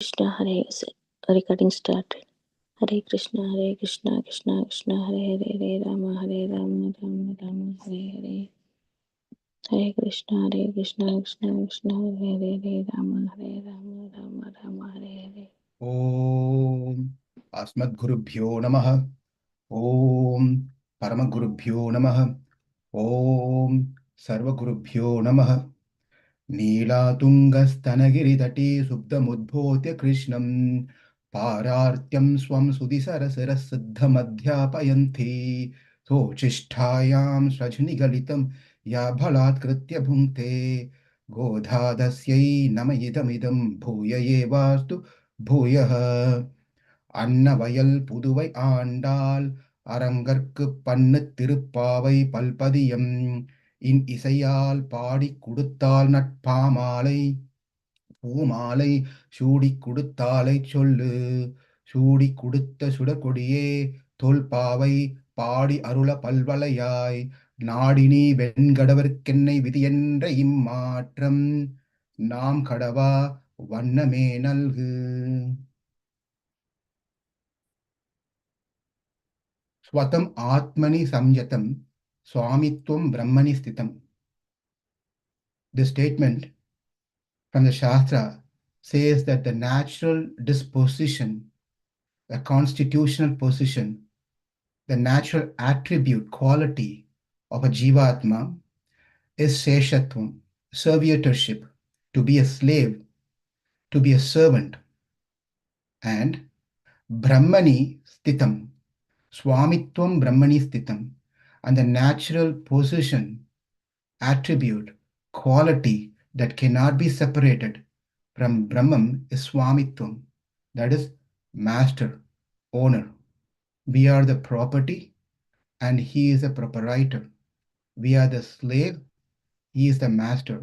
Krishna Hare recording started. Hare Krishna, Krishna Krishna, Hare Hare, Hare Rama, Rama Rama, Hare Hare. Hare Krishna, Krishna Krishna, Hare Hare, Hare Rama, Rama Rama, Hare Hare. Om Asmadgurubhyo Namaha. Om Paramagurubhyo Namaha. Om Sarvagurubhyo Namaha. Neelatungastanagiri subdhamudbhotya Krishnam Parartyam swam sudisarasarasiddhamadhyapayanti Sochishthayam srajnigalitam ya bhalatkritya bhunte Godhadasyai namayidamidam bhuya vastu bhuyah Annavayal Puduvai Andal Arangarku Pannu Tiruppavai Palpadiyam in இசையால் பாடிக் கொடுத்தால் நட்பாமாலை பூமாலை சூடிக் கொடுத்தாலைச் சொல்லு சூடிக் கொடுத்த சுடற்கொடியே தொல்பாவை பாடி அருள பல்வளையாய் நாடினி வெண்கடவர்க்கென்னை விதியென்ற இம்மாற்றம் நாம் கடவா வண்ணமே நல்கு ஸ்வதம் ஆத்மனி சம்யதம் சுவாமித்வம் பிரம்மணி ஸ்திதம். The statement from the Shastra says that the natural disposition, the constitutional position, the natural attribute, quality of a Jivatma is Seshatvam, servitorship, to be a slave, to be a servant, and Brahmani Stitam, Swamitvam Brahmani Stitam, and the natural position, attribute, quality that cannot be separated from Brahman is Swamitvam, that is master, owner. We are the property and he is the proprietor. We are the slave, he is the master.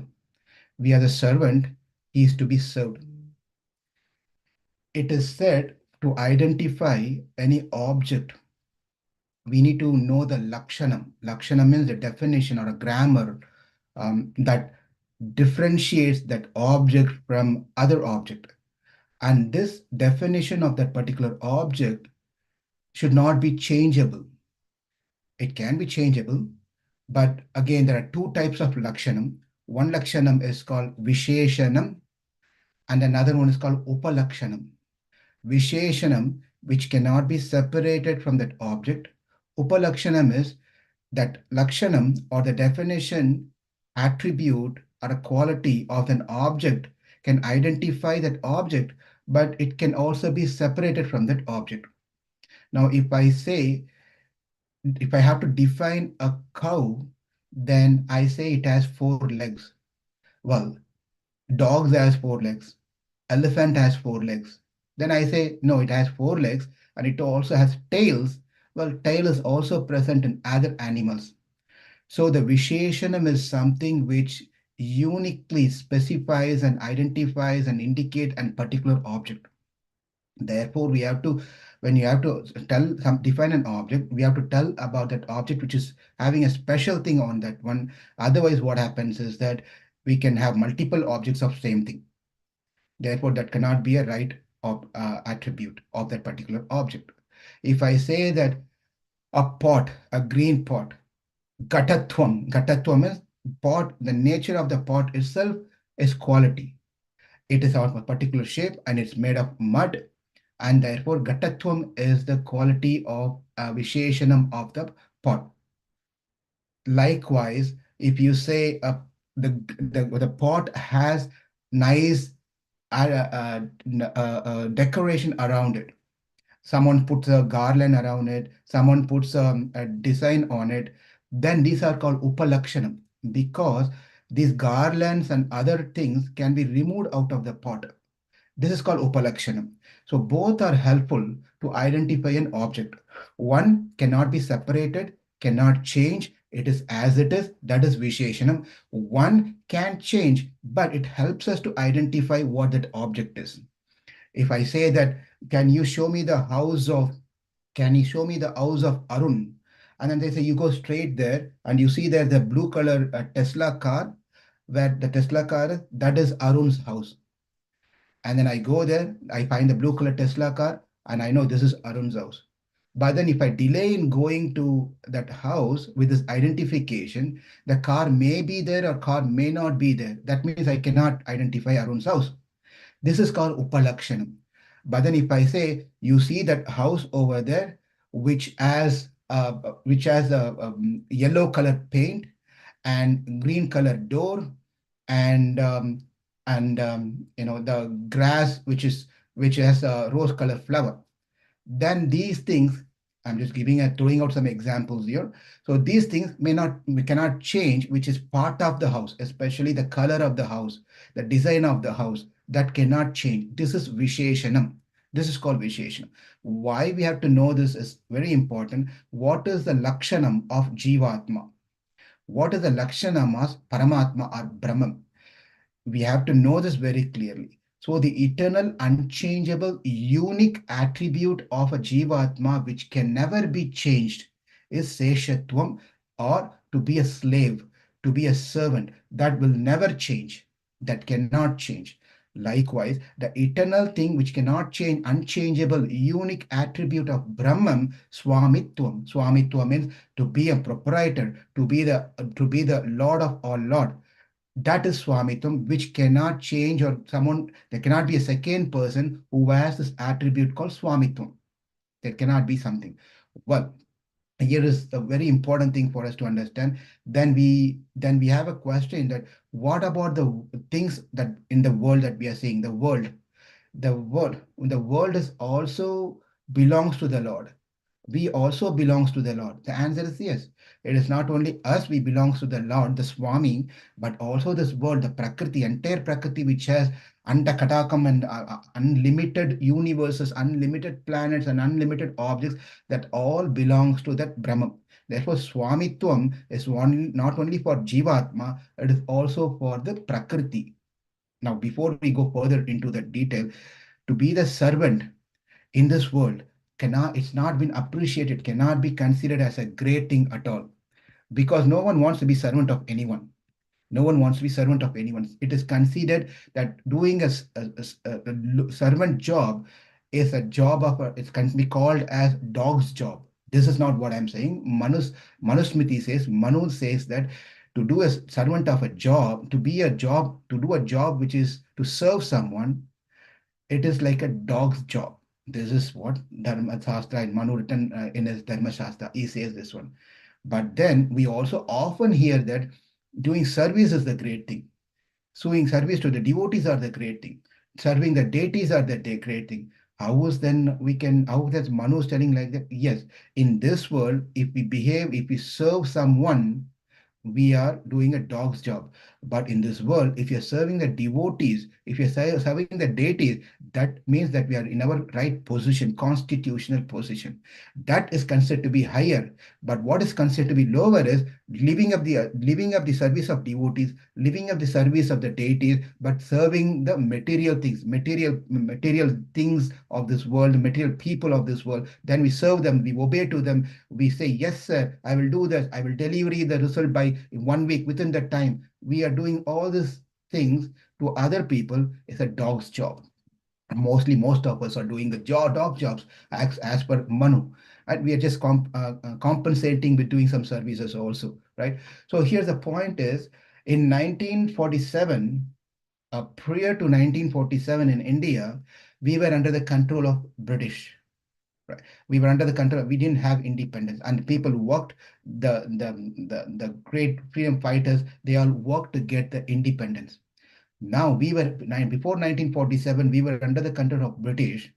We are the servant, he is to be served. It is said to identify any object, we need to know the Lakshanam. Lakshanam means the definition or a grammar that differentiates that object from other object. And this definition of that particular object should not be changeable. It can be changeable, but again, there are two types of Lakshanam. One Lakshanam is called Visheshanam, and another one is called Upalakshanam. Visheshanam, which cannot be separated from that object. Upalakshanam is that Lakshanam or the definition, attribute, or a quality of an object can identify that object, but it can also be separated from that object. Now, if I have to define a cow, then I say it has 4 legs. Well, dogs has 4 legs. Elephant has 4 legs. Then I say, no, it has 4 legs and it also has tails. Well, tail is also present in other animals. So the Visheshanam is something which uniquely specifies and identifies and indicate a particular object. Therefore, when you have to define an object, we have to tell about that object which is having a special thing on that one. Otherwise, what happens is that we can have multiple objects of same thing. Therefore, that cannot be a right attribute of that particular object. If I say that a pot, a green pot, Gnatrutvam is pot, the nature of the pot itself is quality. It is of a particular shape and it's made of mud, and therefore Gnatrutvam is the quality of Visheshanam of the pot. Likewise, if you say the pot has nice decoration around it, someone puts a garland around it, someone puts a design on it, then these are called Upalakshanam, because these garlands and other things can be removed out of the pot. This is called Upalakshanam. So both are helpful to identify an object. One cannot be separated, cannot change. It is as it is, that is Visheshanam. One can change, but it helps us to identify what that object is. If I say that, can you show me the house of Arun? And then they say, you go straight there and you see there the blue color Tesla car, where the Tesla car is, that is Arun's house. And then I go there, I find the blue color Tesla car, and I know this is Arun's house. But then if I delay in going to that house with this identification, the car may be there or car may not be there. That means I cannot identify Arun's house. This is called Upalakshna. But then if I say, you see that house over there, which has a, yellow color paint and green color door, and the grass which has a rose color flower, then these things, I'm just throwing out some examples here. So these things we cannot change, which is part of the house, especially the color of the house, the design of the house, that cannot change. This is Visheshanam. This is called Visheshanam. Why we have to know this is very important. What is the Lakshanam of Jivatma? What is the Lakshanam of Paramatma or Brahman? We have to know this very clearly. So the eternal, unchangeable, unique attribute of a Jivatma, which can never be changed, is Seshatvam, or to be a slave, to be a servant. That will never change. That cannot change. Likewise, the eternal thing which cannot change, unchangeable, unique attribute of Brahman, Swamitvam. Swamitvam means to be a proprietor, to be the Lord of all Lord. That is Swamitam, which cannot change, or there cannot be a second person who has this attribute called Swamitam. There cannot be something. Well, here is a very important thing for us to understand. Then we have a question that what about the things that in the world that we are seeing, the world is also belongs to the Lord. We also belongs to the Lord. The answer is yes. It is not only us, we belongs to the Lord, the Swami, but also this world, the Prakriti, entire Prakriti, which has Andakatakam and unlimited universes, unlimited planets, and unlimited objects, that all belongs to that Brahman. Therefore, Swamitvam is not only for Jivatma, it is also for the Prakriti. Now, before we go further into the detail, to be the servant in this world it's not been appreciated, cannot be considered as a great thing at all, because no one wants to be servant of anyone. No one wants to be servant of anyone. It is considered that doing a servant job is a job it can be called as dog's job. This is not what I'm saying. Manu says that to do a servant of a job, to do a job which is to serve someone, it is like a dog's job. This is what Dharma Shastra and Manu written in his Dharma Shastra. He says this one. But then we also often hear that doing service is the great thing. Showing service to the devotees are the great thing. Serving the deities are the great thing. How is that Manu is telling like that? Yes, in this world, if we serve someone, we are doing a dog's job. But in this world, if you're serving the devotees, if you're serving the deities, that means that we are in our right position, constitutional position. That is considered to be higher. But what is considered to be lower is living up the service of devotees, living up the service of the deities, but serving the material things, material things of this world, material people of this world. Then we serve them, we obey to them, we say, yes, sir, I will do this, I will deliver the result by 1 week within that time. We are doing all these things to other people. It's a dog's job. Most of us are doing the dog jobs as per Manu, and we are just compensating with doing some services also, right? So here's the point is, in 1947, prior to 1947 in India, we were under the control of British. Right. We were under the control. We didn't have independence, and people worked. The great freedom fighters, they all worked to get the independence. Now before 1947, we were under the control of British,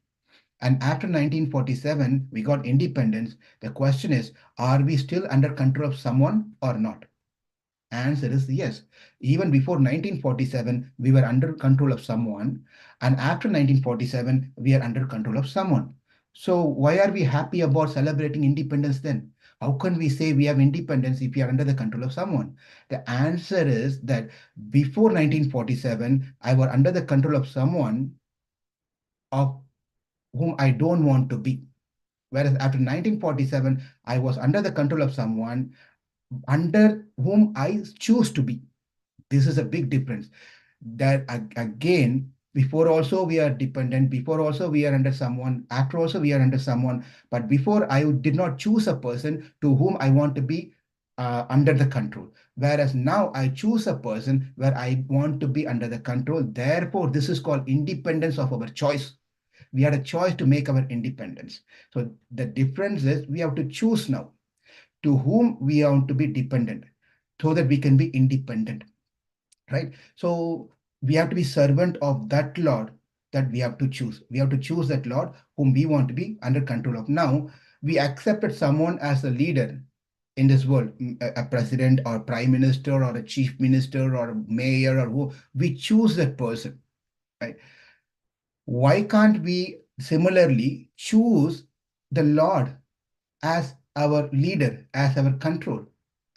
and after 1947, we got independence. The question is, are we still under control of someone or not? Answer is yes. Even before 1947, we were under control of someone, and after 1947, we are under control of someone. So why are we happy about celebrating independence then? How can we say we have independence if we are under the control of someone? The answer is that before 1947, I was under the control of someone of whom I don't want to be. Whereas after 1947, I was under the control of someone under whom I choose to be. This is a big difference. That again, Before also we are dependent, before also we are under someone, after also we are under someone. But before I did not choose a person to whom I want to be under the control. Whereas now I choose a person where I want to be under the control. Therefore, this is called independence of our choice. We had a choice to make our independence. So the difference is we have to choose now to whom we want to be dependent so that we can be independent, right? So we have to be servant of that Lord that we have to choose. We have to choose that Lord whom we want to be under control of. Now, we accepted someone as a leader in this world, a president or prime minister or a chief minister or a mayor or who, we choose that person, right? Why can't we similarly choose the Lord as our leader, as our control,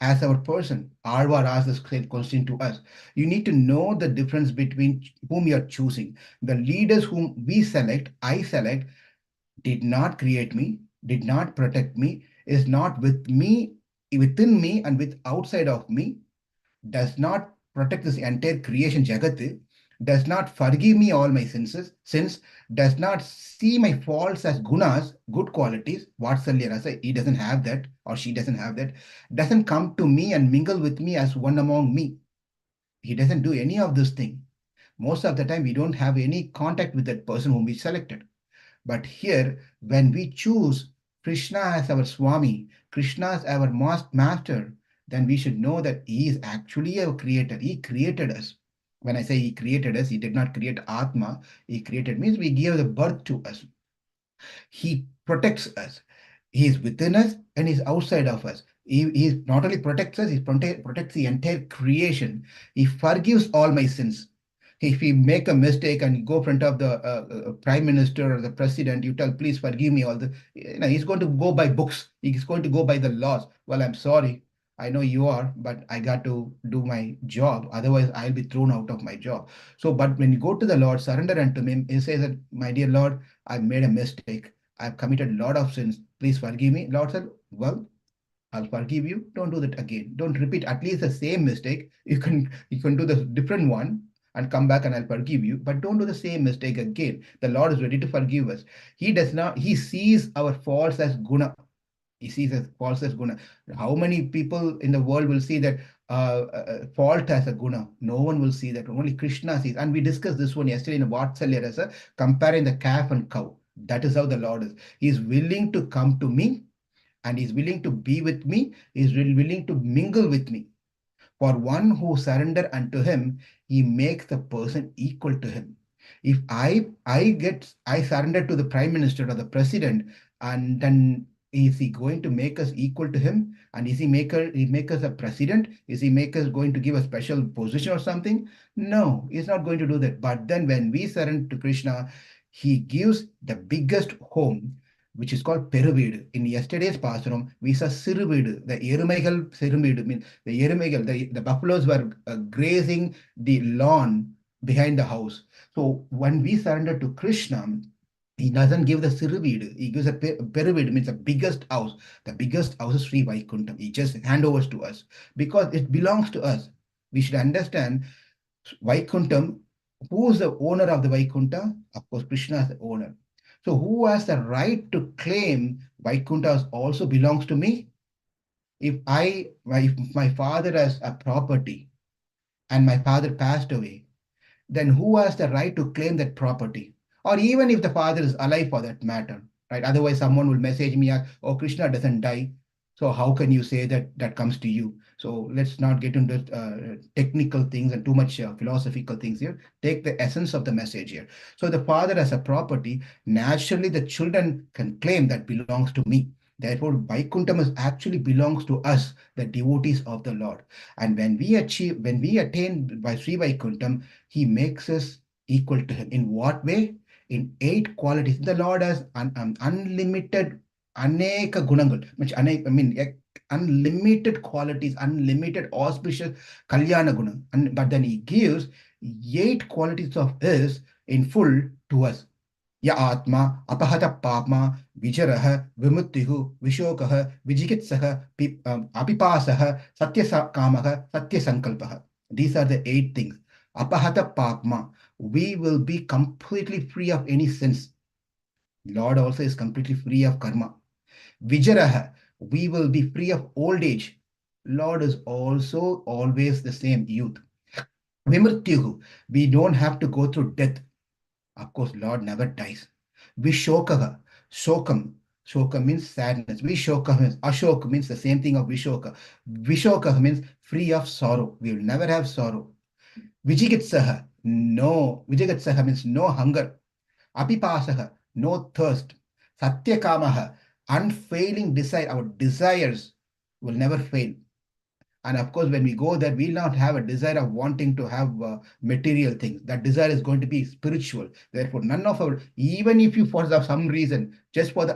as our person? Arvar asked this question to us. You need to know the difference between whom you are choosing. The leaders whom we select, I select, did not create me, did not protect me, is not with me, within me and with outside of me, does not protect this entire creation Jagat, does not forgive me all my sins, does not see my faults as gunas, good qualities, Vatsalya rasa, he doesn't have that or she doesn't have that, doesn't come to me and mingle with me as one among me. He doesn't do any of this thing. Most of the time, we don't have any contact with that person whom we selected. But here, when we choose Krishna as our Swami, Krishna as our master, then we should know that he is actually our creator. He created us. When I say he created us, he did not create Atma. He created means we gave the birth to us. He protects us. He is within us and he's outside of us. He not only protects us, he protects the entire creation. He forgives all my sins. If we make a mistake and go in front of the prime minister or the president, you tell, please forgive me all the, he's going to go by books. He's going to go by the laws. Well, I'm sorry. I know you are, but I got to do my job. Otherwise, I'll be thrown out of my job. So, but when you go to the Lord, surrender unto him, he says that, my dear Lord, I've made a mistake. I've committed a lot of sins. Please forgive me. Lord said, well, I'll forgive you. Don't do that again. Don't repeat at least the same mistake. You can do the different one and come back and I'll forgive you. But don't do the same mistake again. The Lord is ready to forgive us. He does not, he sees our faults as guna. He sees as faults as guna. How many people in the world will see that fault as a guna? No one will see that. Only Krishna sees. And we discussed this one yesterday in Vatsalya Rasa, comparing the calf and cow. That is how the Lord is. He is willing to come to me and he's willing to be with me. He's willing to mingle with me. For one who surrender unto him, he makes the person equal to him. If I surrender to the prime minister or the president, and then is he going to make us equal to him? And is he make us a president? Is he make us going to give a special position or something? No, he's not going to do that. But then when we surrender to Krishna, he gives the biggest home, which is called Peruvidu. In yesterday's Parasuram, we saw Siruvidu, the Erumegal Siruvidu, means the Erumegal, the buffaloes were grazing the lawn behind the house. So when we surrender to Krishna, he doesn't give the Siruvidu, he gives a Peruvidu, means the biggest house. The biggest house is Sri Vaikuntham. He just handovers to us because it belongs to us. We should understand Vaikuntham. Who is the owner of the Vaikuntha? Of course, Krishna is the owner. So who has the right to claim Vaikuntha also belongs to me? If my father has a property and my father passed away, then who has the right to claim that property? Or even if the father is alive for that matter, right? Otherwise, someone will message me, oh, Krishna doesn't die. So how can you say that that comes to you? So let's not get into technical things and too much philosophical things here. Take the essence of the message here. So the father has a property. Naturally, the children can claim that belongs to me. Therefore, Vaikuntham actually belongs to us, the devotees of the Lord. And when we attain by Sri Vaikuntham, he makes us equal to him. In what way? In 8 qualities. The Lord has unlimited aneka gunangal, which unlimited qualities, unlimited auspicious kalyana guna. But then he gives 8 qualities of his in full to us. Ya Atma, Apahata Papma, Vijaraha, Vimuttihu, Vishokaha, Vijikitsaha, Apipasaha, Satya Kamaha, Satya Sankalpaha. These are the 8 things. Apahata Papma. we will be completely free of any sins. Lord also is completely free of karma. Vijaraha, we will be free of old age. Lord is also always the same youth. Vimrityuhu, we don't have to go through death. Of course, Lord never dies. Vishokaha, Shokam. Shoka means sadness. Vishoka means Ashoka means the same thing of Vishoka. Vishoka means free of sorrow. We will never have sorrow. Vijigitsaha, no. Vijigitsaha means no hunger. Apipasaha, no thirst. Satyakamaha, unfailing desire. Our desires will never fail. And of course, when we go there, we'll not have a desire of wanting to have material things. That desire is going to be spiritual. Therefore, none of our, even if you for some reason, just for the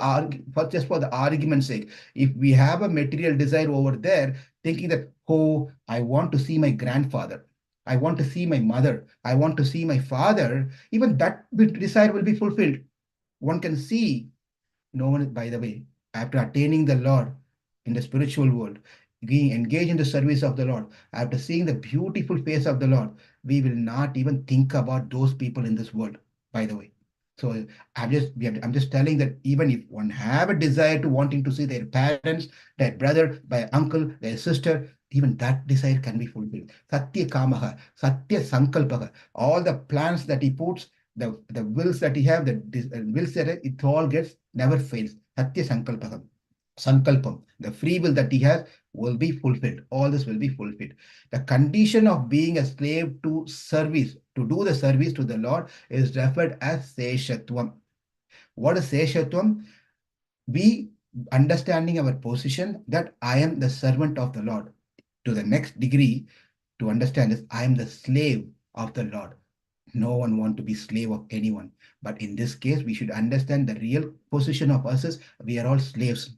argument's sake, if we have a material desire over there, thinking that, oh, I want to see my grandfather, I want to see my mother, I want to see my father, even that desire will be fulfilled. One can see, no one, by the way, after attaining the Lord in the spiritual world, being engaged in the service of the Lord, after seeing the beautiful face of the Lord, we will not even think about those people in this world, by the way. So I'm just telling that even if one have a desire to wanting to see their parents, their brother, their uncle, their sister, even that desire can be fulfilled. Satya Kamaha, Satya Sankalpaha, all the plans that he puts, the wills that he have, the wills that it all gets, never fails. Satya Sankalpam. Sankalpam, the free will that he has will be fulfilled. All this will be fulfilled. The condition of being a slave to service, to do the service to the Lord, is referred as Seshatvam. What is Seshatvam? We understanding our position that I am the servant of the Lord. To the next degree, to understand is I am the slave of the Lord. No one want to be slave of anyone. But in this case, we should understand the real position of us is we are all slaves.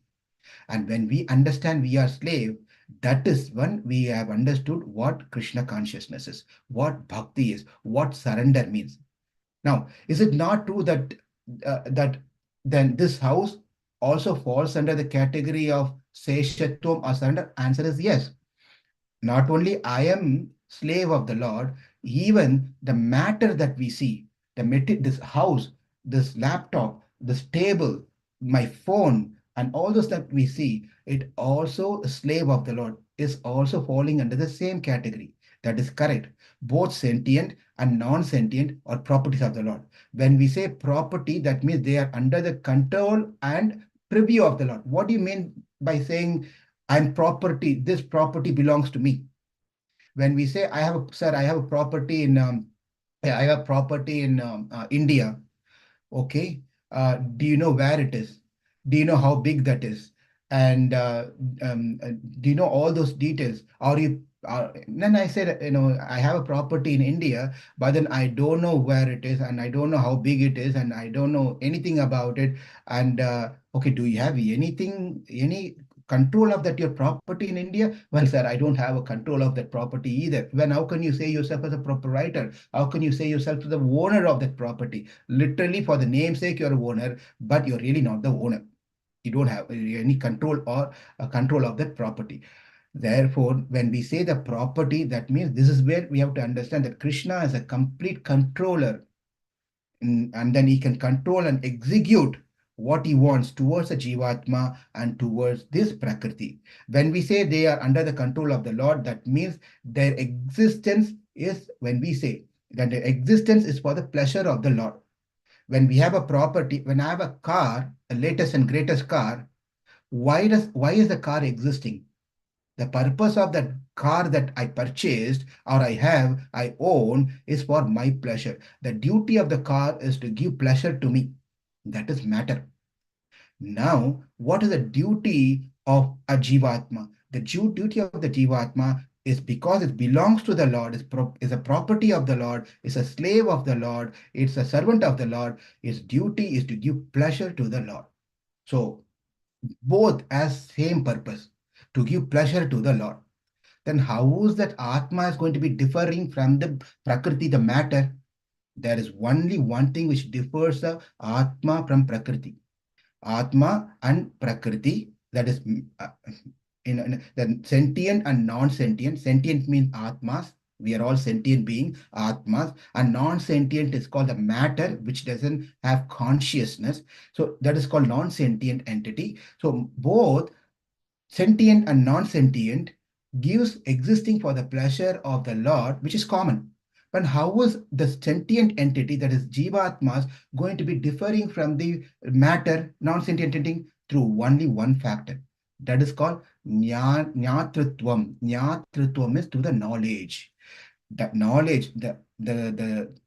And when we understand we are slave, that is when we have understood what Krishna consciousness is, what bhakti is, what surrender means. Now, is it not true that that then this house also falls under the category of Seshatvam or surrender? Answer is yes. Not only I am slave of the Lord, even the matter that we see, this house, this laptop, this table, my phone, and all those that we see, it also a slave of the Lord is also falling under the same category. That is correct. Both sentient and non-sentient are properties of the Lord. When we say property, that means they are under the control and preview of the Lord. What do you mean by saying I'm property, this property belongs to me? When we say I have a property in I have a property in India, okay, do you know where it is? Do you know how big that is? And do you know all those details? Or you then I said, I have a property in India, but then I don't know where it is, and I don't know how big it is, and I don't know anything about it. And okay, do you have any control of that your property in India? Well, sir, I don't have a control of that property either. When how can you say yourself as a proprietor? How can you say yourself to the owner of that property? Literally, for the namesake, you're an owner, but you're really not the owner. You don't have any control or control of that property. Therefore, when we say the property, that means this is where we have to understand that Krishna is a complete controller, and then he can control and execute what he wants towards the Jivatma and towards this Prakriti. When we say they are under the control of the Lord, that means their existence is, when we say that their existence is for the pleasure of the Lord. When we have a property, when I have a car, a latest and greatest car, why is the car existing? The purpose of that car that I purchased or I own is for my pleasure. The duty of the car is to give pleasure to me. That is matter. Now, what is the duty of a Jivatma? The duty of the Jivatma is because it belongs to the Lord, is a property of the Lord, is a slave of the Lord, it's a servant of the Lord. Its duty is to give pleasure to the Lord. So, both as same purpose, to give pleasure to the Lord. Then how is that Atma is going to be differing from the Prakriti, the matter? There is only one thing which differs the Atma from Prakriti. Atma and Prakriti, that is the sentient and non-sentient. Sentient means Atmas, We are all sentient beings, Atmas, and non-sentient is called the matter, which doesn't have consciousness. So that is called non-sentient entity. So both sentient and non-sentient gives existing for the pleasure of the Lord, which is common. But how is the sentient entity, that is Jivatmas, going to be differing from the matter, non-sentient entity, through only one factor? That is called Gnatrutvam. Gnatrutvam is through the knowledge. That knowledge, the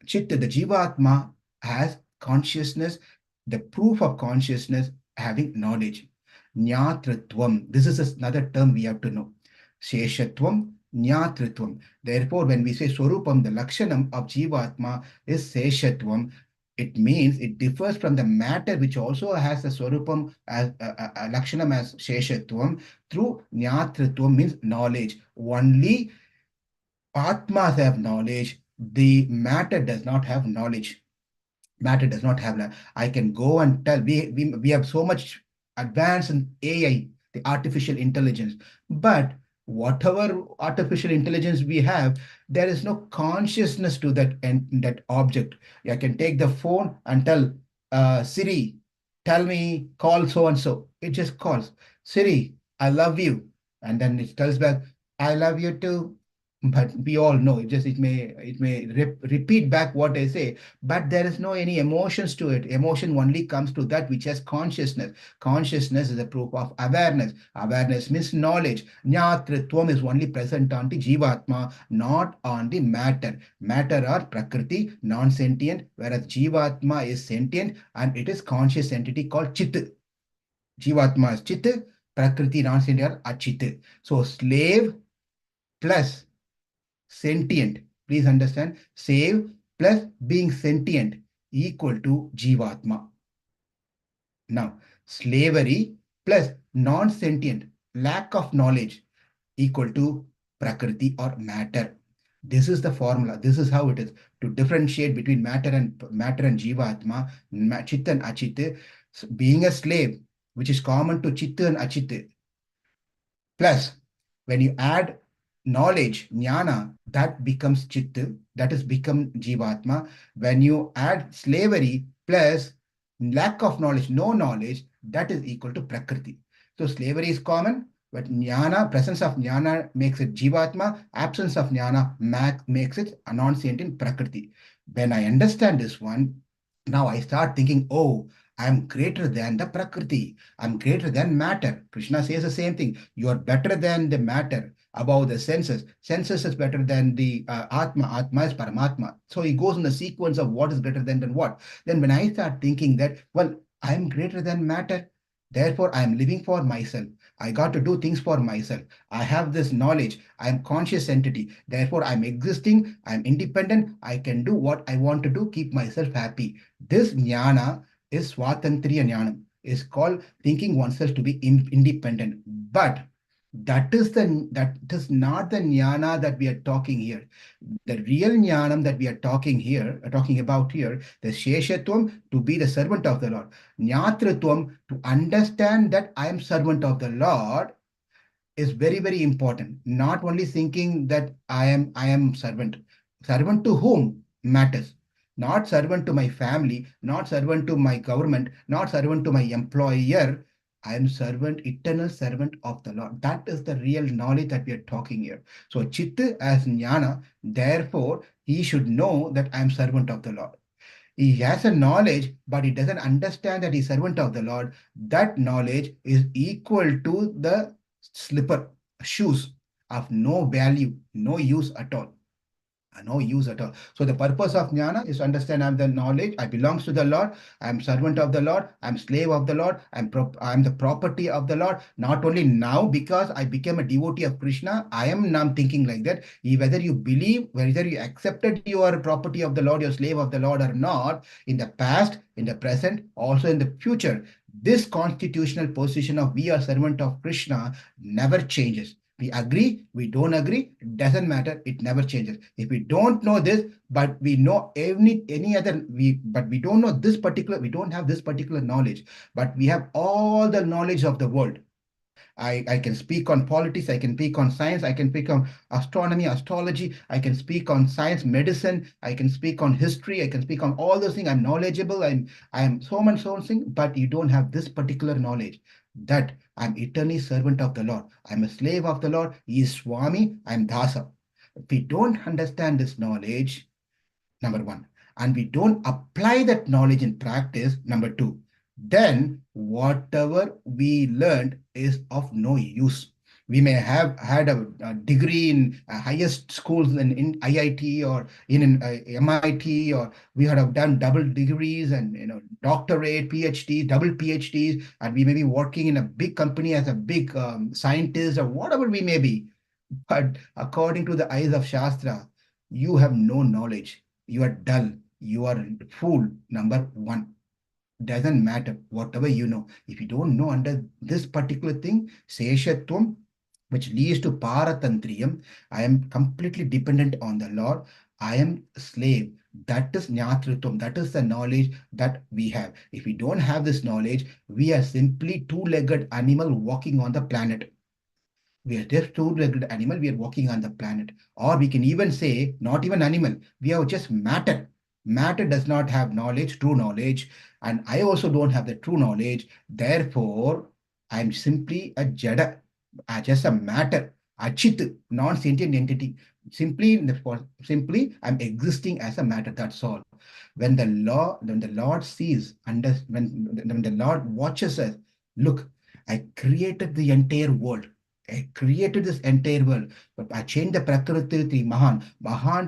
chitta, the Jivatma has consciousness, the proof of consciousness having knowledge. Gnatrutvam. This is another term we have to know. Seshatvam, Gnatrutvam. Therefore, when we say Swarupam, the Lakshanam of Jivatma is Seshatvam. It means it differs from the matter, which also has the Swarupam as Lakshanam as Seshatvam, through Gnatrutvam means knowledge. Only Atmas have knowledge. The matter does not have knowledge. Matter does not have that. I can go and tell. We have so much advance in AI, the artificial intelligence. But whatever artificial intelligence we have, there is no consciousness to that and that object. I can take the phone and tell Siri, tell me, call so and so. It just calls. Siri, I love you. And then it tells back, I love you too. But we all know it may repeat back what I say, but there is no any emotions to it. Emotion only comes to that which has consciousness. Consciousness is a proof of awareness. Awareness means knowledge. Gnatrutvam is only present on the Jivatma, not on the matter. Matter are Prakruthi, non-sentient, whereas Jivatma is sentient and it is conscious entity called Chit. Jivatma is Chit, Prakruthi, non-sentient are Achit. So slave plus sentient. Please understand, save plus being sentient equal to Jivatma. Now, slavery plus non-sentient, lack of knowledge equal to Prakriti or matter. This is the formula. This is how it is. To differentiate between matter and Jivatma, Chitta and Achita, being a slave, which is common to Chitta and Achita, plus when you add knowledge, jnana, that becomes chitta, that is become Jivatma. When you add slavery plus lack of knowledge, no knowledge, that is equal to Prakriti. So slavery is common, but jnana, presence of jnana makes it Jivatma, absence of jnana makes it a non-sentient Prakriti. When I understand this one, now I start thinking, oh, I'm greater than the Prakriti. I'm greater than matter. Krishna says the same thing. You are better than the matter, above the senses. Senses is better than the Atma. Atma is Paramatma. So he goes in the sequence of what is greater than what. Then when I start thinking that, well, I'm greater than matter, therefore I'm living for myself. I got to do things for myself. I have this knowledge. I'm conscious entity. Therefore, I'm existing. I'm independent. I can do what I want to do, keep myself happy. This jnana is Swatantriya Jnanam, is called thinking oneself to be independent. But that is not the jnana that we are talking here. The real jnanam that we are talking about here, the Seshatvam, to be the servant of the Lord. Gnatrutvam, to understand that I am servant of the Lord, is very, very important. Not only thinking that I am servant. Servant to whom matters. Not servant to my family, not servant to my government, not servant to my employer. I am servant, eternal servant of the Lord. That is the real knowledge that we are talking here. So Chitta as jnana, therefore, he should know that I am servant of the Lord. He has a knowledge, but he doesn't understand that he's servant of the Lord. That knowledge is equal to the slipper, shoes of no value, no use at all. No use at all. So the purpose of jnana is to understand I'm the knowledge, I belongs to the Lord, I'm servant of the Lord, I'm slave of the Lord, I'm the property of the Lord. Not only now, because I became a devotee of Krishna, I am now thinking like that. Whether you believe, whether you accepted you are property of the Lord, you're slave of the Lord or not, in the past, in the present, also in the future, this constitutional position of we are servant of Krishna never changes. We agree, we don't agree, doesn't matter, it never changes. If we don't know this, but we know any other, but we don't know this particular, we don't have this particular knowledge, but we have all the knowledge of the world. I can speak on politics, I can speak on science, I can speak on astronomy, astrology, I can speak on science, medicine, I can speak on history, I can speak on all those things. I'm knowledgeable, I'm so much so thing, but you don't have this particular knowledge that I'm eternally servant of the Lord. I'm a slave of the Lord. He is Swami, I'm Dasa. If we don't understand this knowledge, number one, and we don't apply that knowledge in practice, number two, then whatever we learned is of no use. We may have had a degree in highest schools in IIT or in MIT, or we have done double degrees and doctorate, PhD, double PhDs, and we may be working in a big company as a big scientist or whatever we may be. But according to the eyes of Shastra, you have no knowledge. You are dull. You are a fool, number one. Doesn't matter, whatever you know. If you don't know under this particular thing, Seshatvam, which leads to Paratantryam, I am completely dependent on the Lord. I am a slave. That is Gnatrutvam. That is the knowledge that we have. If we don't have this knowledge, we are simply two-legged animal walking on the planet. We are just two-legged animal. We are walking on the planet. Or we can even say, not even animal. We are just matter. Matter does not have knowledge, true knowledge. And I also don't have the true knowledge. Therefore, I'm simply a jada, just a matter, a chit, non-sentient entity. Simply, I'm existing as a matter. That's all. When the Lord sees, when the Lord watches us, look, I created the entire world. I created this entire world. But I changed the Prakruthi to Mahan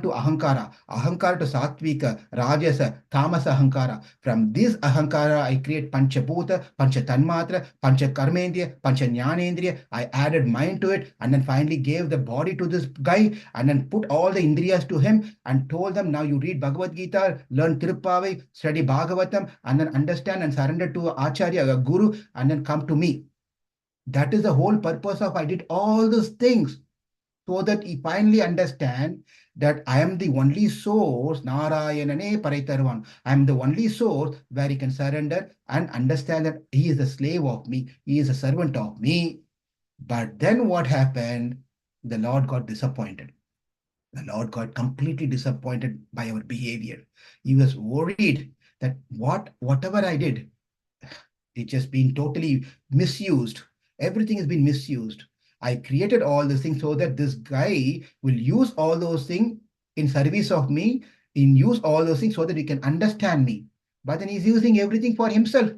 to Ahankara, Ahankara to Satvika, Rajasa, Tamasa Ahankara. From this Ahankara, I create Panchabhuta, Panchatanmatra, Panchakarmendriya, Panchajnanendriya. I added mind to it and then finally gave the body to this guy and then put all the Indriyas to him and told them, now you read Bhagavad Gita, learn Tiruppavai, study Bhagavatam, and then understand and surrender to Acharya, a Guru, and then come to me. That is the whole purpose of I did all those things so that he finally understand that I am the only source, Narayanane Paraitarvan. I am the only source where he can surrender and understand that he is a slave of me, he is a servant of me. But then what happened? The Lord got disappointed. The Lord got completely disappointed by our behavior. He was worried that whatever I did, it's just been totally misused. Everything has been misused. I created all these things so that this guy will use all those things in service of me, use all those things so that he can understand me. But then he's using everything for himself.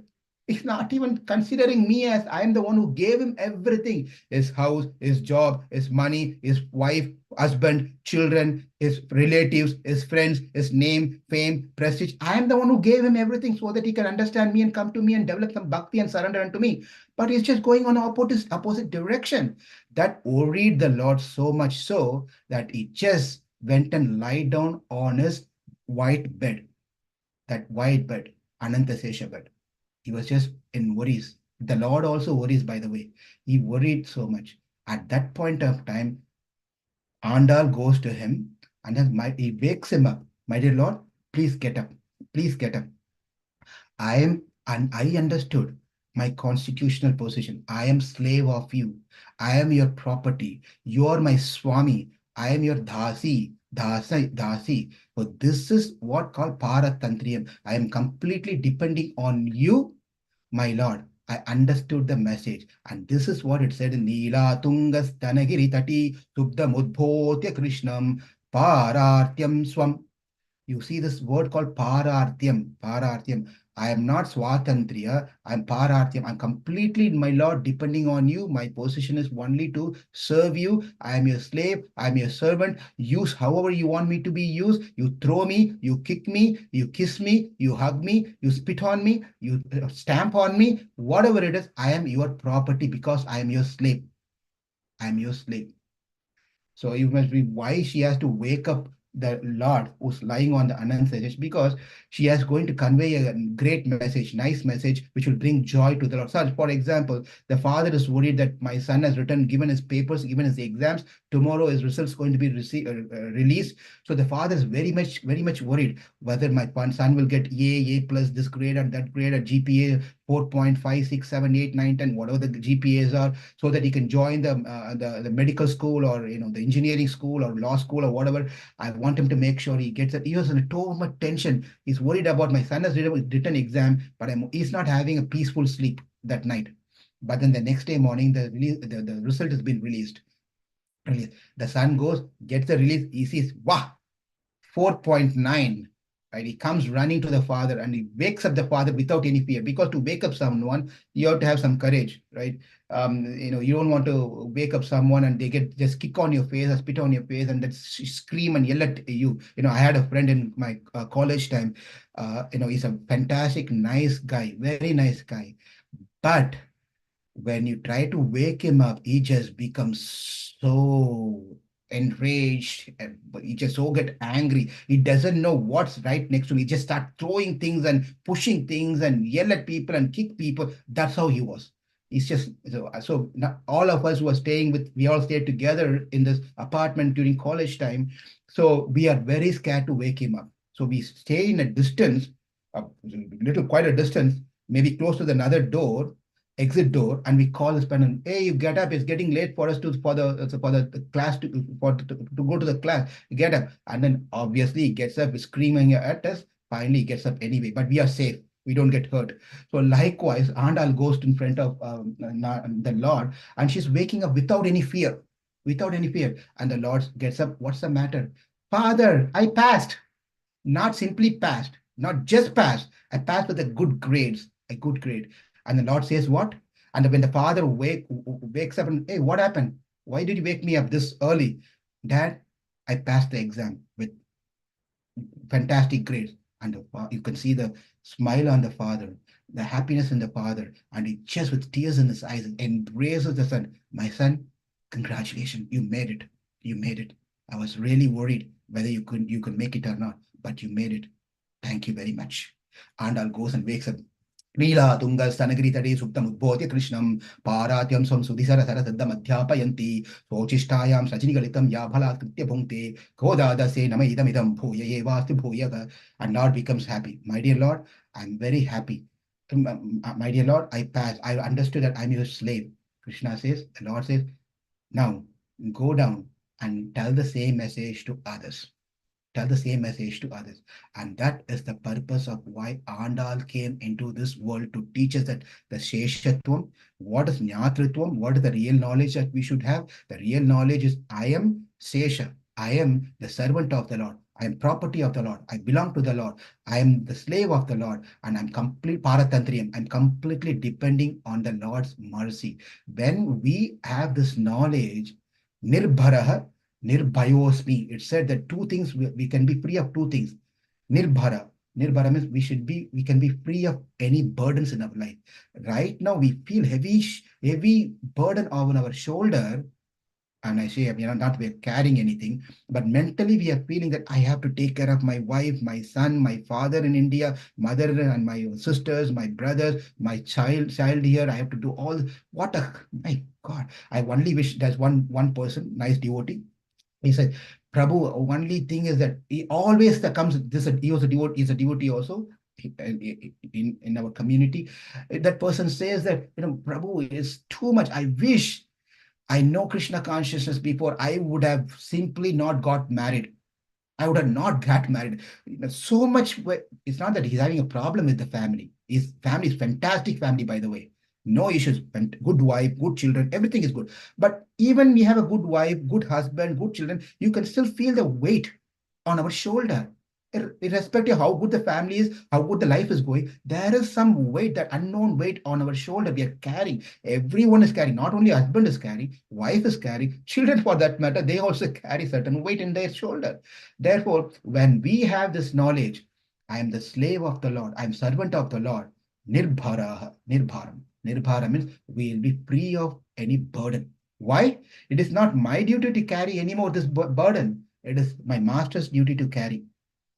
He's not even considering me as I am the one who gave him everything. His house, his job, his money, his wife, husband, children, his relatives, his friends, his name, fame, prestige. I am the one who gave him everything so that he can understand me and come to me and develop some bhakti and surrender unto me. But he's just going on opposite direction. That worried the Lord so much so that he just went and lied down on his white bed. That white bed, Ananta Sesha bed. He was just in worries. The Lord also worries, by the way. He worried so much. At that point of time, Andal goes to him and then he wakes him up. My dear Lord, please get up. Please get up. I understood my constitutional position. I am slave of you. I am your property. You are my Swami. I am your Dasi. So this is what called Paratantryam. I am completely depending on you, my Lord. I understood the message. And this is what it said in Nila Tungas Tanagiri Tati Subda Mudbhotya Krishnam Parartyam Swam. You see this word called Parartyam. Parartyam. I am not Swatantriya. I am Parartyam. I'm completely, my Lord, depending on you. My position is only to serve you. I am your slave. I am your servant. Use however you want me to be used. You throw me, you kick me, you kiss me, you hug me, you spit on me, you stamp on me. Whatever it is, I am your property because I am your slave. I am your slave. So you must be why she has to wake up the Lord who's lying on the Ananta, because she is going to convey a great message, nice message, which will bring joy to the Lord. So, for example, the father is worried that my son has given his papers, given his exams. Tomorrow his results going to be released. So the father is very much worried whether my son will get A plus, this grade and that grade, a GPA 4.5, 6, 7, 8, 9, 10, whatever the GPAs are, so that he can join the medical school, or the engineering school or law school or whatever. I want him to make sure he gets it. He was in too much tension. He's worried about my son has written exam, but he's not having a peaceful sleep that night. But then the next day morning, the result has been released. The son goes, gets the release. He sees, wow, 4.9. Right? He comes running to the father and he wakes up the father without any fear. Because to wake up someone, you have to have some courage, right? You don't want to wake up someone and they just kick on your face or spit on your face and then scream and yell at you. I had a friend in my college time. He's a fantastic, nice guy, very nice guy. But when you try to wake him up, he just becomes so enraged and he just so get angry. He doesn't know what's right next to him. He just start throwing things and pushing things and yell at people and kick people. That's how he was. He's just so not all of us who are staying we all stayed together in this apartment during college time. So we are very scared to wake him up. So we stay in a distance, quite a distance, maybe close to another door, exit door, and we call this person, hey, you get up, it's getting late for us for the class to go to the class, get up. And then obviously he gets up, screaming at us. Finally he gets up anyway, but we are safe, we don't get hurt. So likewise, Andal goes in front of the Lord, and she's waking up without any fear. And the Lord gets up, what's the matter? Father, I passed. Not simply passed, not just passed, I passed with a good grade. And the Lord says, what? And when the father wakes up and, hey, what happened? Why did you wake me up this early? Dad, I passed the exam with fantastic grades. And you can see the smile on the father, the happiness in the father, and he just with tears in his eyes embraces the son. My son, congratulations, you made it. You made it. I was really worried whether you could make it or not, but you made it. Thank you very much. Andal goes and wakes up. Leela Tungal Stanagri Tade Suptam Udbodhya Krishnam Paratyam Swam Sudhisara Sarasadam Adhyapayanti Sochistayam Sajinigalitam Yabhala Kritya Bhunte Kodada Se Nama Idam Idam Bhuya Vasti Bhuyaga. And Lord becomes happy. My dear Lord, I'm very happy. My dear Lord, I passed. I understood that I'm your slave. Krishna says, the Lord says, now go down and tell the same message to others. Tell the same message to others. And that is the purpose of why Andal came into this world, to teach us that the Seshatvam, what is Gnatrutvam, what is the real knowledge that we should have. The real knowledge is I am Sesha. I am the servant of the Lord. I am property of the Lord. I belong to the Lord. I am the slave of the Lord. And I'm complete Paratantryam. I'm completely depending on the Lord's mercy. When we have this knowledge, Nirbharaha, Nirbhayosmi. It said that two things, we can be free of two things. Nirbhara. Nirbhara means we can be free of any burdens in our life. Right now we feel heavy burden on our shoulder. And I say, not we're carrying anything, but mentally we are feeling that I have to take care of my wife, my son, my father in India, mother and my sisters, my brothers, my child here. I have to do all. My God. I only wish there's one person, nice devotee. He said, Prabhu, only thing is that he always comes, he was a devotee, he's a devotee also in our community. That person says that, Prabhu, is too much. I wish I know Krishna consciousness before. I would have simply not got married. I would have not got married. So much. It's not that he's having a problem with the family. His family is fantastic family, by the way. No issues. Good wife, good children. Everything is good. But even we have a good wife, good husband, good children, you can still feel the weight on our shoulder. Irrespective of how good the family is, how good the life is going, there is some weight, that unknown weight on our shoulder we are carrying. Everyone is carrying. Not only husband is carrying, wife is carrying, children for that matter, they also carry certain weight in their shoulder. Therefore, when we have this knowledge, I am the slave of the Lord, I am servant of the Lord, nirbhara, nirbharam. Nirbhara means we will be free of any burden. Why? It is not my duty to carry anymore this burden. It is my master's duty to carry.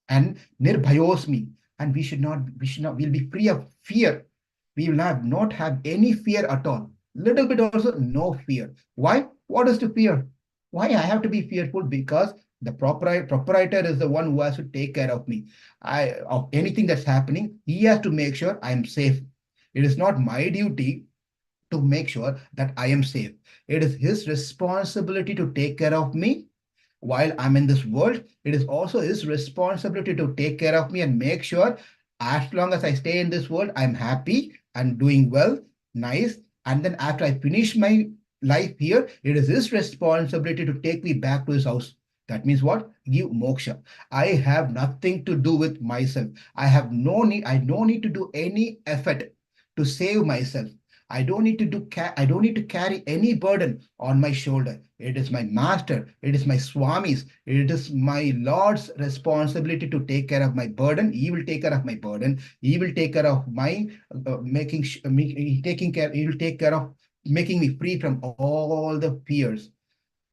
And nirbhayosmi, and we'll be free of fear. We will not have any fear at all. Little bit also, no fear. Why? What is to fear? Why I have to be fearful? Because the proprietor is the one who has to take care of me. Of anything that's happening, he has to make sure I'm safe. It is not my duty to make sure that I am safe. It is his responsibility to take care of me while I'm in this world. It is also his responsibility to take care of me and make sure as long as I stay in this world, I'm happy and doing well, nice. And then after I finish my life here, it is his responsibility to take me back to his house. That means what? Give moksha. I have nothing to do with myself. I don't need to do any effort to save myself. I don't need to carry any burden on my shoulder. It is my master, it is my Swami's, it is my Lord's responsibility to take care of my burden. He will take care of my burden. He will take care of my taking care. He will take care of making me free from all the fears.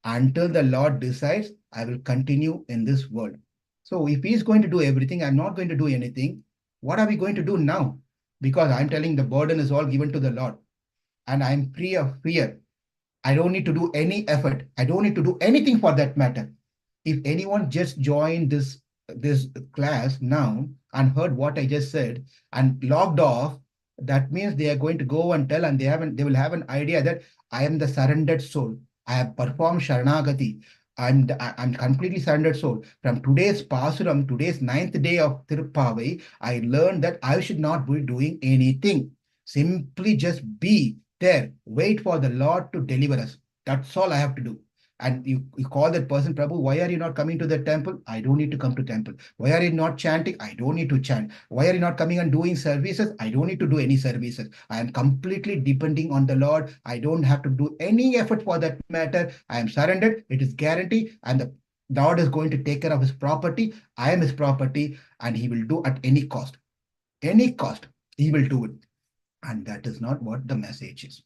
Until the Lord decides, I will continue in this world. So if He is going to do everything, I'm not going to do anything. What are we going to do now? Because I'm telling the burden is all given to the Lord and I'm free of fear. I don't need to do any effort. I don't need to do anything for that matter. If anyone just joined this class now and heard what I just said and logged off, that means they are going to go and tell, and they will have an idea that I am the surrendered soul. I have performed Sharanagati. I'm completely surrendered soul. From today's Parasuram, today's 9th day of Tiruppavai, I learned that I should not be doing anything. Simply just be there, wait for the Lord to deliver us. That's all I have to do. And you call that person, Prabhu, why are you not coming to the temple? I don't need to come to temple. Why are you not chanting? I don't need to chant. Why are you not coming and doing services? I don't need to do any services. I am completely depending on the Lord. I don't have to do any effort for that matter. I am surrendered. It is guaranteed. And the Lord is going to take care of his property. I am his property, and he will do at any cost. Any cost, he will do it. And that is not what the message is.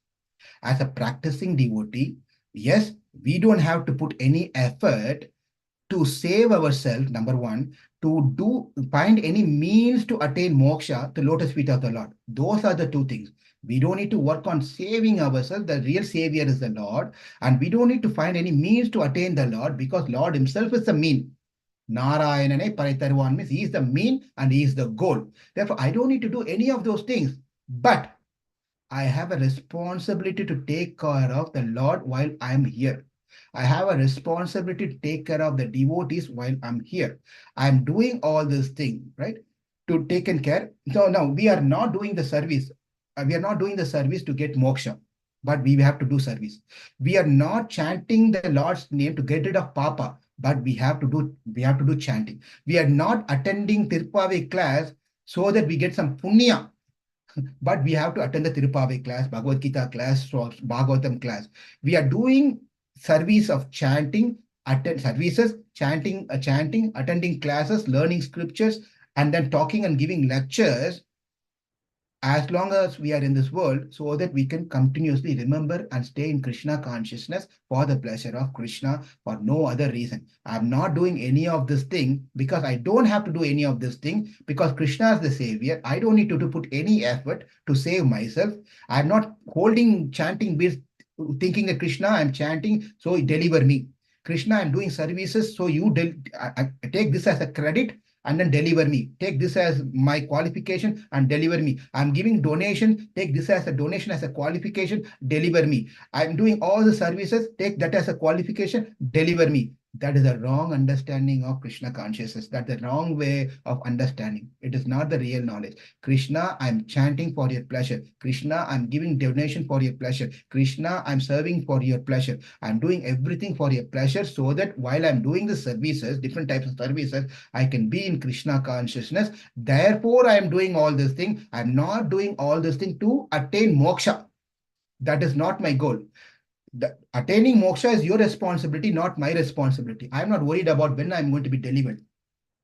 As a practicing devotee, yes, we don't have to put any effort to save ourselves, number one, to find any means to attain moksha, the lotus feet of the Lord. Those are the two things. We don't need to work on saving ourselves. The real savior is the Lord. And we don't need to find any means to attain the Lord, because Lord himself is the mean. Narayanane Paritarvan means he is the mean and he is the goal. Therefore, I don't need to do any of those things. But I have a responsibility to take care of the Lord while I'm here. I have a responsibility to take care of the devotees while I'm here. I'm doing all this thing, right? To take care. So now we are not doing the service. We are not doing the service to get moksha, but we have to do service. We are not chanting the Lord's name to get rid of Papa, but we have to do chanting. We are not attending Tiruppavai class so that we get some punya, but we have to attend the Tiruppavai class, Bhagavad Gita class, or Bhagavatam class. We are doing service of chanting, chanting, attending classes, learning scriptures, and then talking and giving lectures as long as we are in this world, so that we can continuously remember and stay in Krishna consciousness for the pleasure of Krishna, for no other reason. I'm not doing any of this thing because I don't have to do any of this thing, because Krishna is the savior. I don't need to put any effort to save myself. I'm not holding chanting beads thinking that Krishna, I'm chanting, so deliver me. Krishna, I'm doing services, so I take this as a credit and then deliver me. Take this as my qualification and deliver me. I'm giving donation, take this as a donation, as a qualification, deliver me. I'm doing all the services, take that as a qualification, deliver me. That is a wrong understanding of Krishna consciousness. That's the wrong way of understanding. It is not the real knowledge. Krishna, I'm chanting for your pleasure. Krishna, I'm giving donation for your pleasure. Krishna, I'm serving for your pleasure. I'm doing everything for your pleasure, so that while I'm doing the services, different types of services, I can be in Krishna consciousness. Therefore, I am doing all this thing. I'm not doing all this thing to attain moksha. That is not my goal. Attaining moksha is your responsibility, not my responsibility. I'm not worried about when I'm going to be delivered.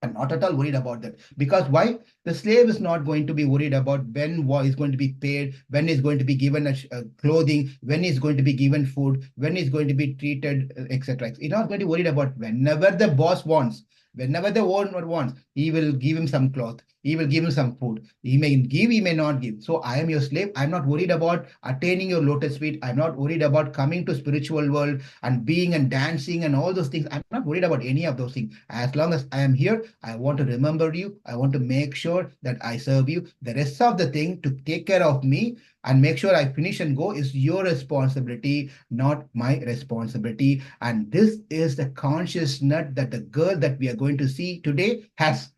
I'm not at all worried about that. Because why? The slave is not going to be worried about when is going to be paid, when is going to be given clothing, when is going to be given food, when is going to be treated, etc. He's not going to be worried about whenever the boss wants. Whenever the owner wants, he will give him some cloth. He will give him some food. He may give, he may not give. So I am your slave. I'm not worried about attaining your lotus feet. I'm not worried about coming to spiritual world and being and dancing and all those things. I'm not worried about any of those things. As long as I am here, I want to remember you. I want to make sure that I serve you. The rest of the thing to take care of me and make sure I finish and go is your responsibility, not my responsibility. And this is the consciousness that the girl that we are going to see today has.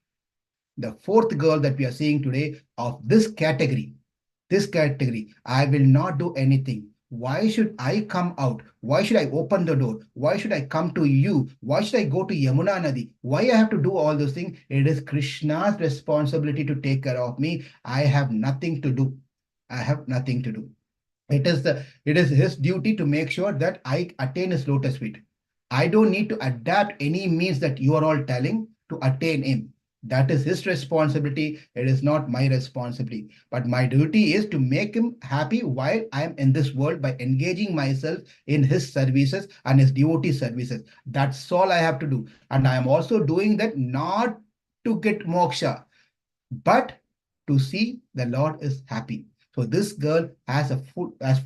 The fourth girl that we are seeing today of this category. This category, I will not do anything. Why should I come out? Why should I open the door? Why should I come to you? Why should I go to Yamuna Nadi? Why I have to do all those things? It is Krishna's responsibility to take care of me. I have nothing to do. I have nothing to do. It is his duty to make sure that I attain his lotus feet. I don't need to adapt any means that you are all telling to attain him. That is his responsibility. It is not my responsibility. But my duty is to make him happy while I am in this world by engaging myself in his services and his devotee services. That's all I have to do. And I am also doing that not to get moksha, but to see the Lord is happy. So this girl has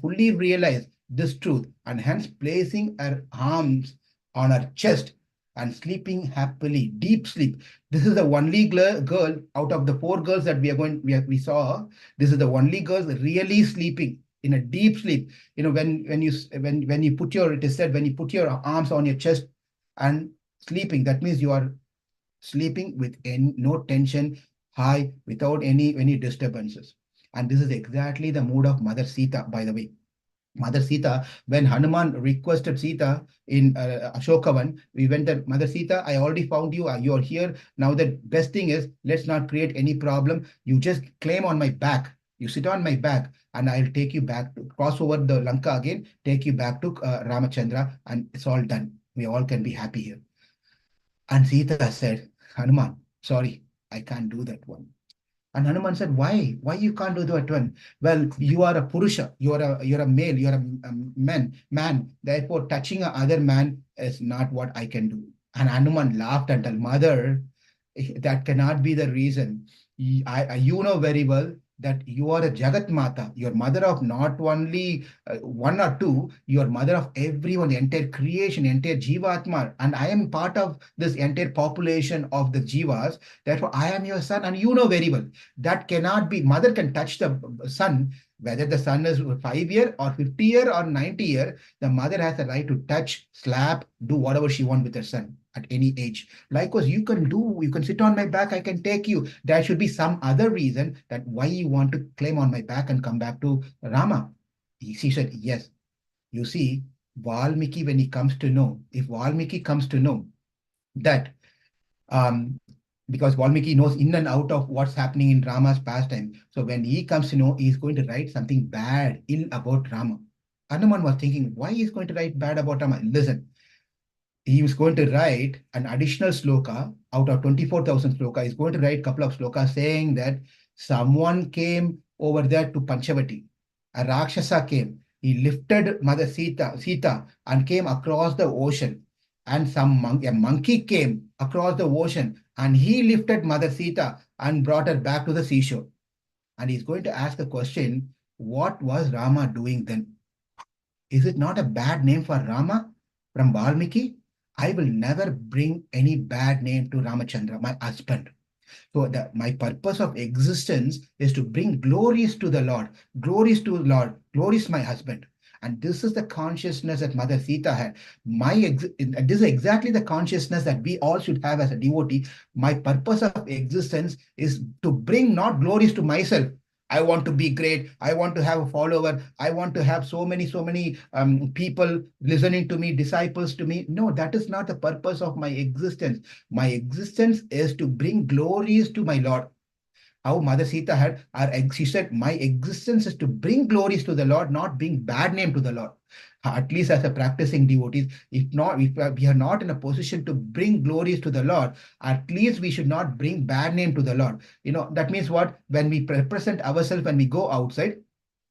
fully realized this truth and hence placing her arms on her chest and sleeping happily, deep sleep. This is the only girl out of the four girls that we saw. This is the only girl really sleeping in a deep sleep. You know, when you put your, it is said, when you put your arms on your chest and sleeping, that means you are sleeping with no tension, high, without any disturbances. And this is exactly the mood of Mother Sita, by the way. Mother Sita, when Hanuman requested Sita in Ashokavan, we went there, Mother Sita, I already found you, you're here. Now the best thing is, let's not create any problem. You just claim on my back. You sit on my back and I'll take you back to cross over the Lanka again, take you back to Ramachandra, and it's all done. We all can be happy here. And Sita said, Hanuman, sorry, I can't do that one. And Hanuman said, why? Why you can't do that one? Well, you are a Purusha, you're a male, you're a man. Therefore, touching another man is not what I can do. And Hanuman laughed and told, Mother, that cannot be the reason. You know very well that you are a Jagat Mata. You're mother of not only one or two, you're mother of everyone, the entire creation, entire Jivatma. And I am part of this entire population of the Jivas. Therefore, I am your son. And you know very well that cannot be. Mother can touch the son, whether the son is 5 year or 50 year or 90 year, the mother has the right to touch, slap, do whatever she wants with her son at any age. Likewise, you can sit on my back, I can take you. There should be some other reason that why you want to claim on my back and come back to Rama. She said, yes. You see, Valmiki, when he comes to know, if Valmiki comes to know that, because Valmiki knows in and out of what's happening in Rama's pastime. So when he comes to know, he's going to write something bad, ill about Rama. Hanuman was thinking, why he's going to write bad about Rama? Listen, he was going to write an additional sloka out of 24,000 sloka. He's going to write a couple of slokas saying that someone came over there to Panchavati. A Rakshasa came. He lifted Mother Sita and came across the ocean. And a monkey came across the ocean and he lifted Mother Sita and brought her back to the seashore. And he's going to ask the question, what was Rama doing then? Is it not a bad name for Rama from Valmiki? I will never bring any bad name to Ramachandra, my husband. So my purpose of existence is to bring glories to the Lord, glories to the Lord, glories to my husband. And this is the consciousness that Mother Sita had. This is exactly the consciousness that we all should have as a devotee. My purpose of existence is to bring not glories to myself. I want to be great. I want to have a follower. I want to have so many people listening to me, disciples to me. No, that is not the purpose of my existence. My existence is to bring glories to my Lord. How Mother Sita had, she said, my existence is to bring glories to the Lord, not bring bad name to the Lord. At least as a practicing devotees, if we are not in a position to bring glories to the Lord, at least we should not bring bad name to the Lord. You know, that means what? When we represent ourselves, when we go outside,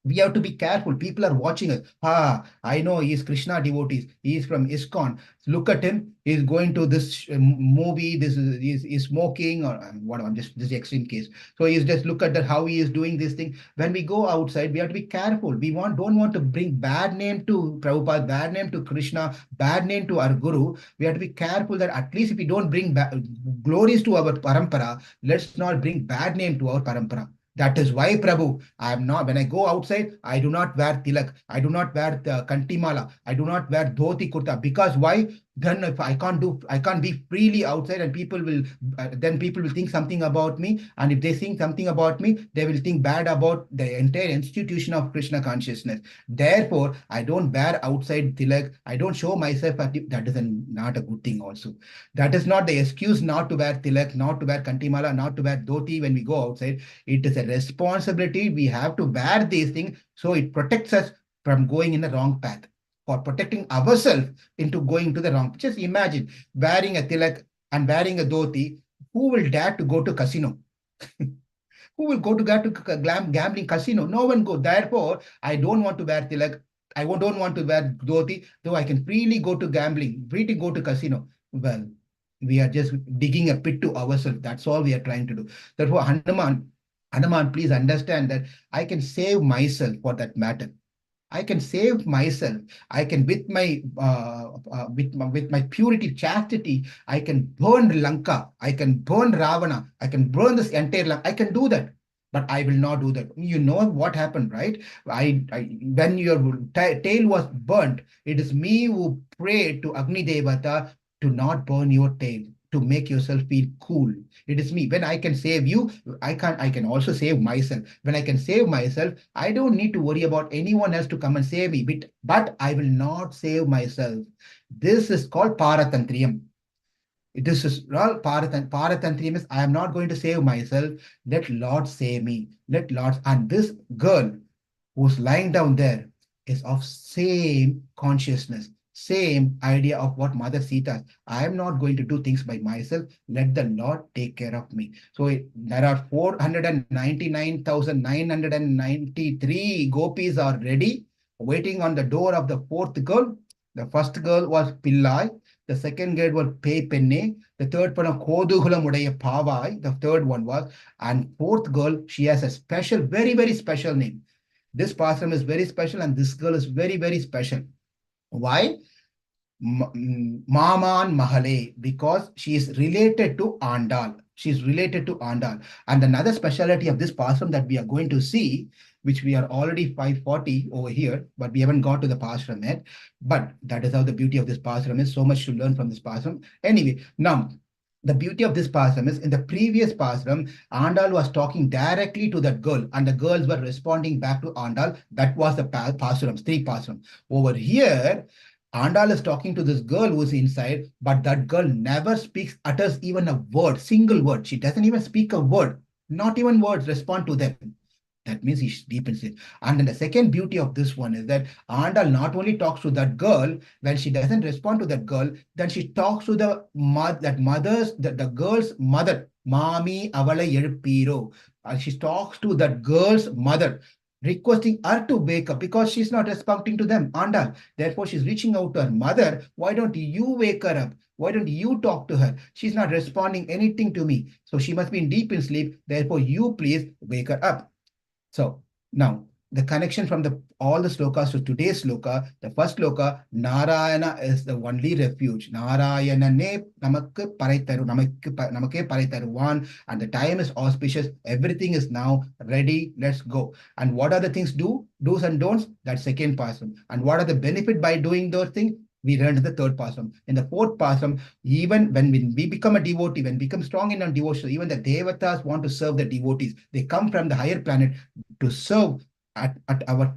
We have to be careful. People are watching us. I know he's Krishna devotees. He is from ISKCON. Look at him. He's going to this movie. He's smoking or what? I'm just this extreme case. So he's just look at that how he is doing this thing. When we go outside, we have to be careful. We don't want to bring bad name to Prabhupada, bad name to Krishna, bad name to our Guru. We have to be careful that at least if we don't bring glories to our parampara, let's not bring bad name to our parampara. That is why, Prabhu, I am not, when I go outside, I do not wear tilak, I do not wear the kantimala, I do not wear dhoti kurta. Because why? Then if I can't be freely outside, and then people will think something about me. And if they think something about me, they will think bad about the entire institution of Krishna consciousness. Therefore, I don't wear outside tilak. I don't show myself. That is not a good thing also. That is not the excuse not to wear tilak, not to wear kantimala, not to wear dhoti when we go outside. It is a responsibility. We have to wear these things so it protects us from going in the wrong path, for protecting ourselves into going to the wrong. Just imagine wearing a tilak and wearing a dhoti. Who will dare to go to casino? Who will go to gambling casino? No one go. Therefore, I don't want to wear tilak. I don't want to wear dhoti, though I can freely go to gambling, freely go to casino. Well, we are just digging a pit to ourselves. That's all we are trying to do. Therefore, Hanuman, please understand that I can save myself for that matter. I can save myself. I can, with my purity, chastity, I can burn Lanka. I can burn Ravana. I can burn this entire Lanka. I can do that. But I will not do that. You know what happened, right? When your tail was burnt, it is me who prayed to Agni Devata to not burn your tail, to make yourself feel cool. It is me. When I can save you, I can also save myself. When I can save myself, I don't need to worry about anyone else to come and save me. But I will not save myself. This is called Paratantryam. This is all Paratantryam is I am not going to save myself. Let Lord save me. Let Lord. And this girl who's lying down there is of same consciousness, same idea of what Mother Sita. I am not going to do things by myself. Let the Lord take care of me. So there are 499,993 gopis are ready, waiting on the door of the fourth girl. The first girl was Pillai. The second girl was Pei Penne. The third one was Kodugulam Udaya Pavai. The third one was, and fourth girl, she has a special, very, very special name. This Parasuram is very special, and this girl is very, very special. Why? Maman Mahale, because she is related to Andal. She is related to Andal. And another speciality of this Parasuram that we are going to see, which we are already 540 over here, but we haven't got to the Parasuram yet. But that is how the beauty of this Parasuram is. So much to learn from this Parasuram. Anyway, now, the beauty of this Parasuram is in the previous Parasuram, Andal was talking directly to that girl, and the girls were responding back to Andal. That was the Parasuram, three Parasuram. Over here, Andal is talking to this girl who's inside, but that girl never utters even a word, single word. She doesn't even speak a word, not even words respond to them. That means he's deep in sin. And then the second beauty of this one is that Andal not only talks to that girl, when she doesn't respond to that girl, then she talks to the girl's mother, Mami Avala Yerpiro. She talks to that girl's mother, requesting her to wake up because she's not responding to them, Andal. Therefore, she's reaching out to her mother. Why don't you wake her up? Why don't you talk to her? She's not responding anything to me. So she must be in deep in sleep. Therefore, you please wake her up. So now the connection from all the slokas to today's sloka, the first sloka, Narayana is the only refuge. Narayana ne namakku paraitaru, namakke paraitaruvan, and the time is auspicious. Everything is now ready. Let's go. And what are the things do's and don'ts? That's second Parasuram. And what are the benefit by doing those things? We learned the third Parasuram. In the fourth Parasuram, even when we become a devotee, when we become strong in our devotion, even the devatas want to serve the devotees. They come from the higher planet to serve at our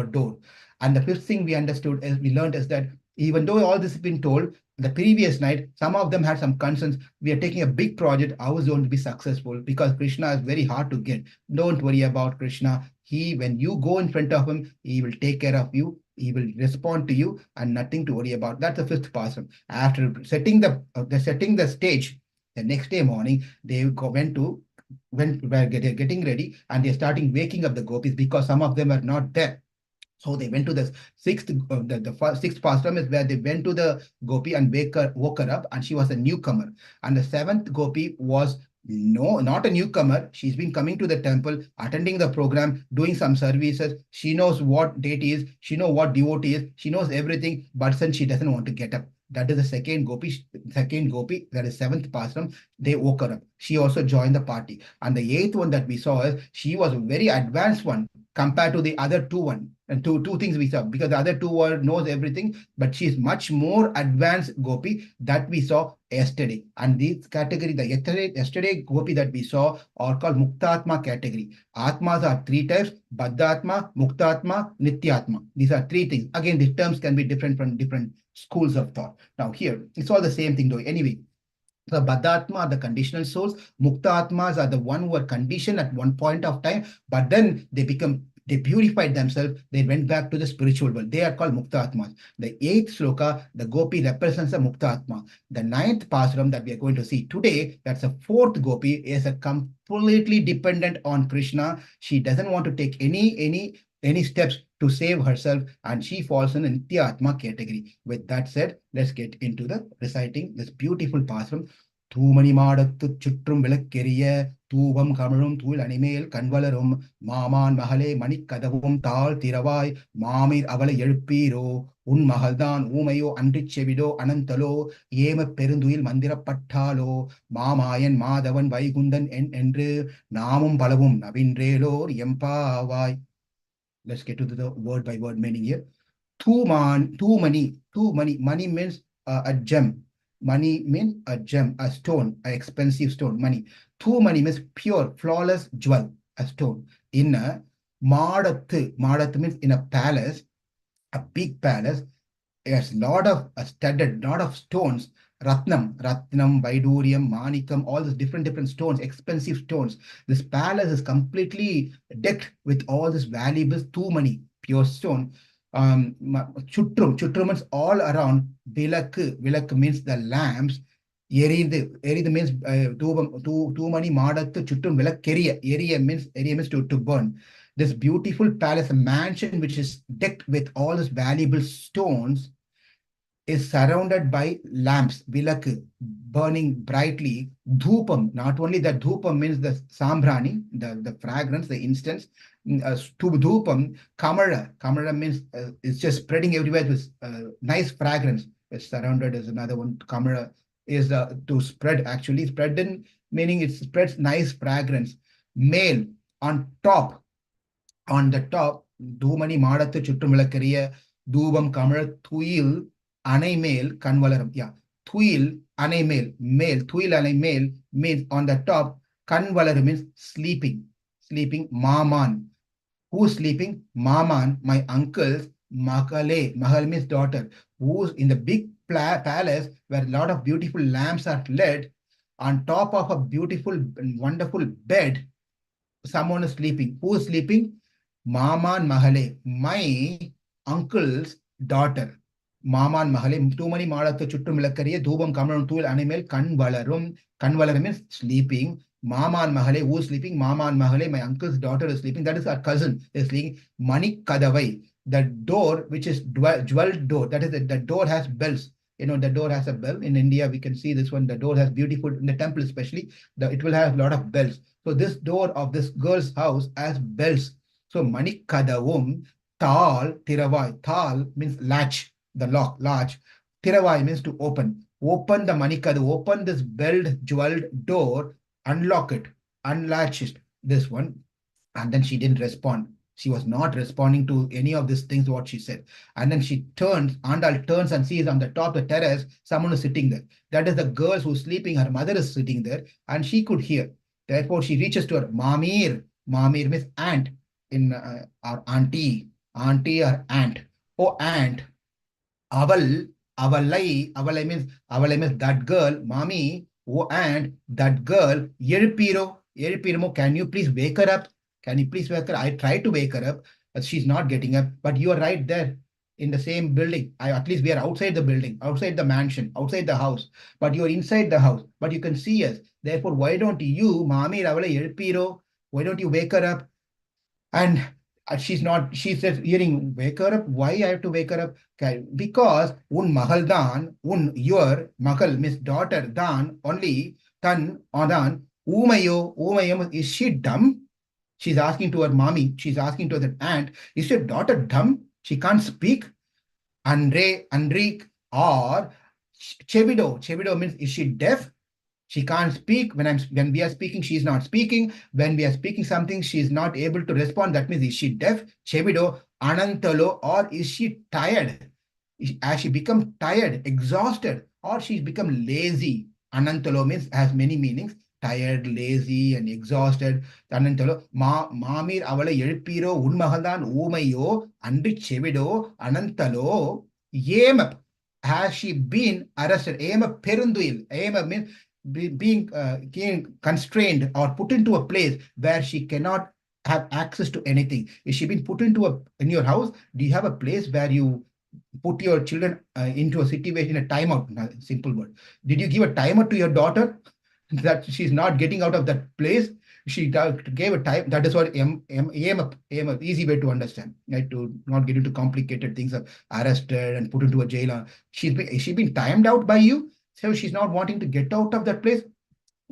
door. And the fifth thing we learned is that even though all this has been told, the previous night, some of them had some concerns. We are taking a big project. How is going to be successful? Because Krishna is very hard to get. Don't worry about Krishna. When you go in front of him, he will take care of you. He will respond to you, and nothing to worry about. That's the fifth Parasuram. After setting the stage, the next day morning, they went to were getting ready, and they're starting waking up the gopis because some of them are not there. So they went to the sixth, sixth pastram is where they went to the gopi and woke her up, and she was a newcomer. And the seventh gopi was not a newcomer. She's been coming to the temple, attending the program, doing some services. She knows what date is, she knows what devotee is, she knows everything, but since she doesn't want to get up. That is the second gopi, that is seventh pastram. They woke her up. She also joined the party. And the eighth one that we saw is she was a very advanced one compared to the other two. And two things we saw, because the other two knows everything, but she's much more advanced gopi that we saw yesterday. And this category, the yesterday gopi that we saw are called Muktatma category. Atmas are three types: Baddhatma, Muktatma, Nityatma. These are three things. Again, the terms can be different from different schools of thought. Now here, it's all the same thing though. Anyway, the Baddhatma are the conditional souls. Mukta Atmas are the one who are conditioned at one point of time, but then they purified themselves, they went back to the spiritual world. They are called Mukta Atmas. The eighth sloka, the Gopi represents a Mukta Atma. The ninth Pasuram that we are going to see today, that's a fourth Gopi, is a completely dependent on Krishna. She doesn't want to take any steps to save herself, and she falls in the Nityatma category. With that said, let's get into the reciting this beautiful pasuram. Tumari Madattu Chutrum Vilakkeriya, Tupam Kamarum Thul Animel Kanvalarum, Maman Mahale Manikadavum Tal Tiruppavai, Mamir Avala Yelpiro, Unmagal Umayo Antichevido Anantalo, Yema Perunduil Mandira Pattalo, Mamayan Madavan Vaikundan Endre, Namam Palavum Navindrelo, Yempavai. Let's get to the word by word meaning here. Money. Money means a gem. Money means a gem, a stone, an expensive stone. Money. Money means pure, flawless jewel, a stone. In a Madattu means in a palace, a big palace. There's a lot of studded, lot of stones. Ratnam, Vaidurium, Manikam, all these different stones, expensive stones. This palace is completely decked with all these valuables, money, pure stone. Chutrum means all around. Vilak means the lamps. Erida means Tumari Madattu Chutrum Vilakkeriya. Area means to burn. This beautiful palace, a mansion which is decked with all these valuable stones, is surrounded by lamps, vilak, burning brightly. Dhupam, not only that, dhupam means the sambrani, the fragrance, the incense. To dhupam, kamara means it's just spreading everywhere with nice fragrance. It's surrounded as another one. Kamara is to spread, actually spread in, meaning it spreads nice fragrance. Male, on the top, Dhumani Madattu Chutrumilakkariya, Dhubam Kamara Thuil, Anai male, Kanvalaram. Yeah. Thuil, Anai male, Thuil Anai male means on the top, Kanvalaram means sleeping. Maman. Who's sleeping? Maman, my uncle's, Mahal means daughter, who's in the big palace where a lot of beautiful lamps are lit. On top of a beautiful and wonderful bed, someone is sleeping. Who is sleeping? Maman Mahale, my uncle's daughter. Maman Mahale, Tumari Madattu Chutrum Vilakkeriya, Dhubam Kamaram Thul Animal Kanvalarum. Kanvalarum means sleeping. Maman Mahale, who is sleeping? Maman Mahale, my uncle's daughter is sleeping. That is our cousin, is sleeping. Manikadavai, the door, which is jeweled door. That is, the door has bells. The door has a bell. In India, we can see this one. The door has beautiful, in the temple especially, it will have a lot of bells. So this door of this girl's house has bells. So Manikadavum, Tal, Tiruppavai. Tal means latch, the lock, latch. Tiruppavai means to open. Open the Manikadu, open this belled, jeweled door, unlock it, unlatch it, this one. And then she didn't respond. She was not responding to any of these things, what she said. And then she turns, Andal turns and sees on the top of the terrace, someone is sitting there. That is the girl who's sleeping. Her mother is sitting there, and she could hear. Therefore, she reaches to her. Mamir. Mamir means aunt in our auntie. Auntie or aunt. Oh, aunt. Aval. Avalai means that girl. Mommy. Oh, aunt. That girl. Yerpiro. Can you please wake her up? Can you please wake her? I tried to wake her up, but she's not getting up. But you are right there. in the same building. At least we are outside the building, outside the mansion, outside the house, but you're inside the house, but you can see us. Therefore, why don't you, Mamir avala elpiro? Why don't you wake her up? And she's just hearing, wake her up. Why I have to wake her up? Okay, because mahal dan, your mahal, means daughter, dan, only, tan, adan, umayam, is she dumb? She's asking to her mommy, she's asking to her aunt, is your daughter dumb? She can't speak? Andrik, or Chevido means, is she deaf? She can't speak. When we are speaking, she is not speaking. When we are speaking something, she is not able to respond. That means, is she deaf? Chevido, Anantalo, or is she tired? Has she become tired, exhausted, or she's become lazy? Anantalo means, has many meanings. Tired, lazy, and exhausted. Anantalo, Mamir avala எழுப்பீரோ உன்மகள்தான் ஊமையோ அன்று செவிடோ Anantalo, ஏம, has she been arrested? Ema perunduil. Ema means being constrained or put into a place where she cannot have access to anything. Is she been put into in your house? Do you have a place where you put your children into a situation, a timeout? Simple word. Did you give a timer to your daughter that she's not getting out of that place? She gave a time. That is what easy way to understand, right? To not get into complicated things of arrested and put into a jail. Is she been timed out by you? So she's not wanting to get out of that place.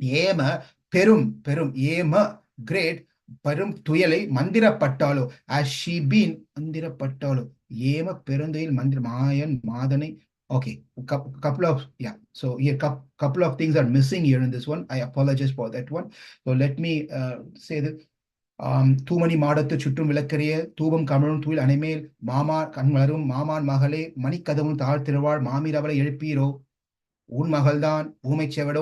Yema, perum, yema, great, perum tuyale, mandira pattalo, as she been, mandira pattalo, yema, perunduil, mandira, Mayan, Madani. Okay, couple of, yeah. So here, couple of things are missing here in this one. I apologize for that one. So let me say that. Tumari Madattu Chuttum Vilakariya, Tupam Kamarun Tuil Animal, Mama, Kanmarum, Maman Mahale, Manikadamun Tar Tiruppavai, Mamir avala எழுப்பீரோ உன்மகள்தான் ஊமை செவிடோ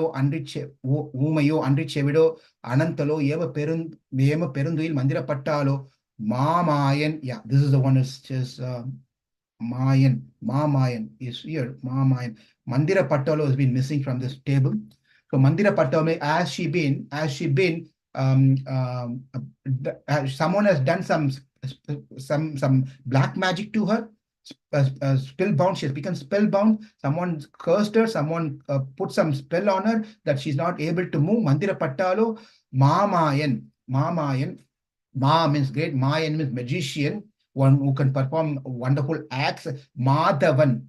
ஊமையோ அன்றி செவிடோ அனந்தலோ ஏம பெருந்துயில் மந்திரப்பட்டாலோ Mamayan. Yeah, this is the one that's just Mamayan is here. Mamayan. Mandira Pattalo has been missing from this table. So Mandira Pattalo, as she been, someone has done some black magic to her. Spellbound, she has become spellbound. Someone cursed her, someone put some spell on her that she's not able to move. Mandira Pattalo, Mamayan. Ma means great, Mayan means magician, one who can perform wonderful acts. Madhavan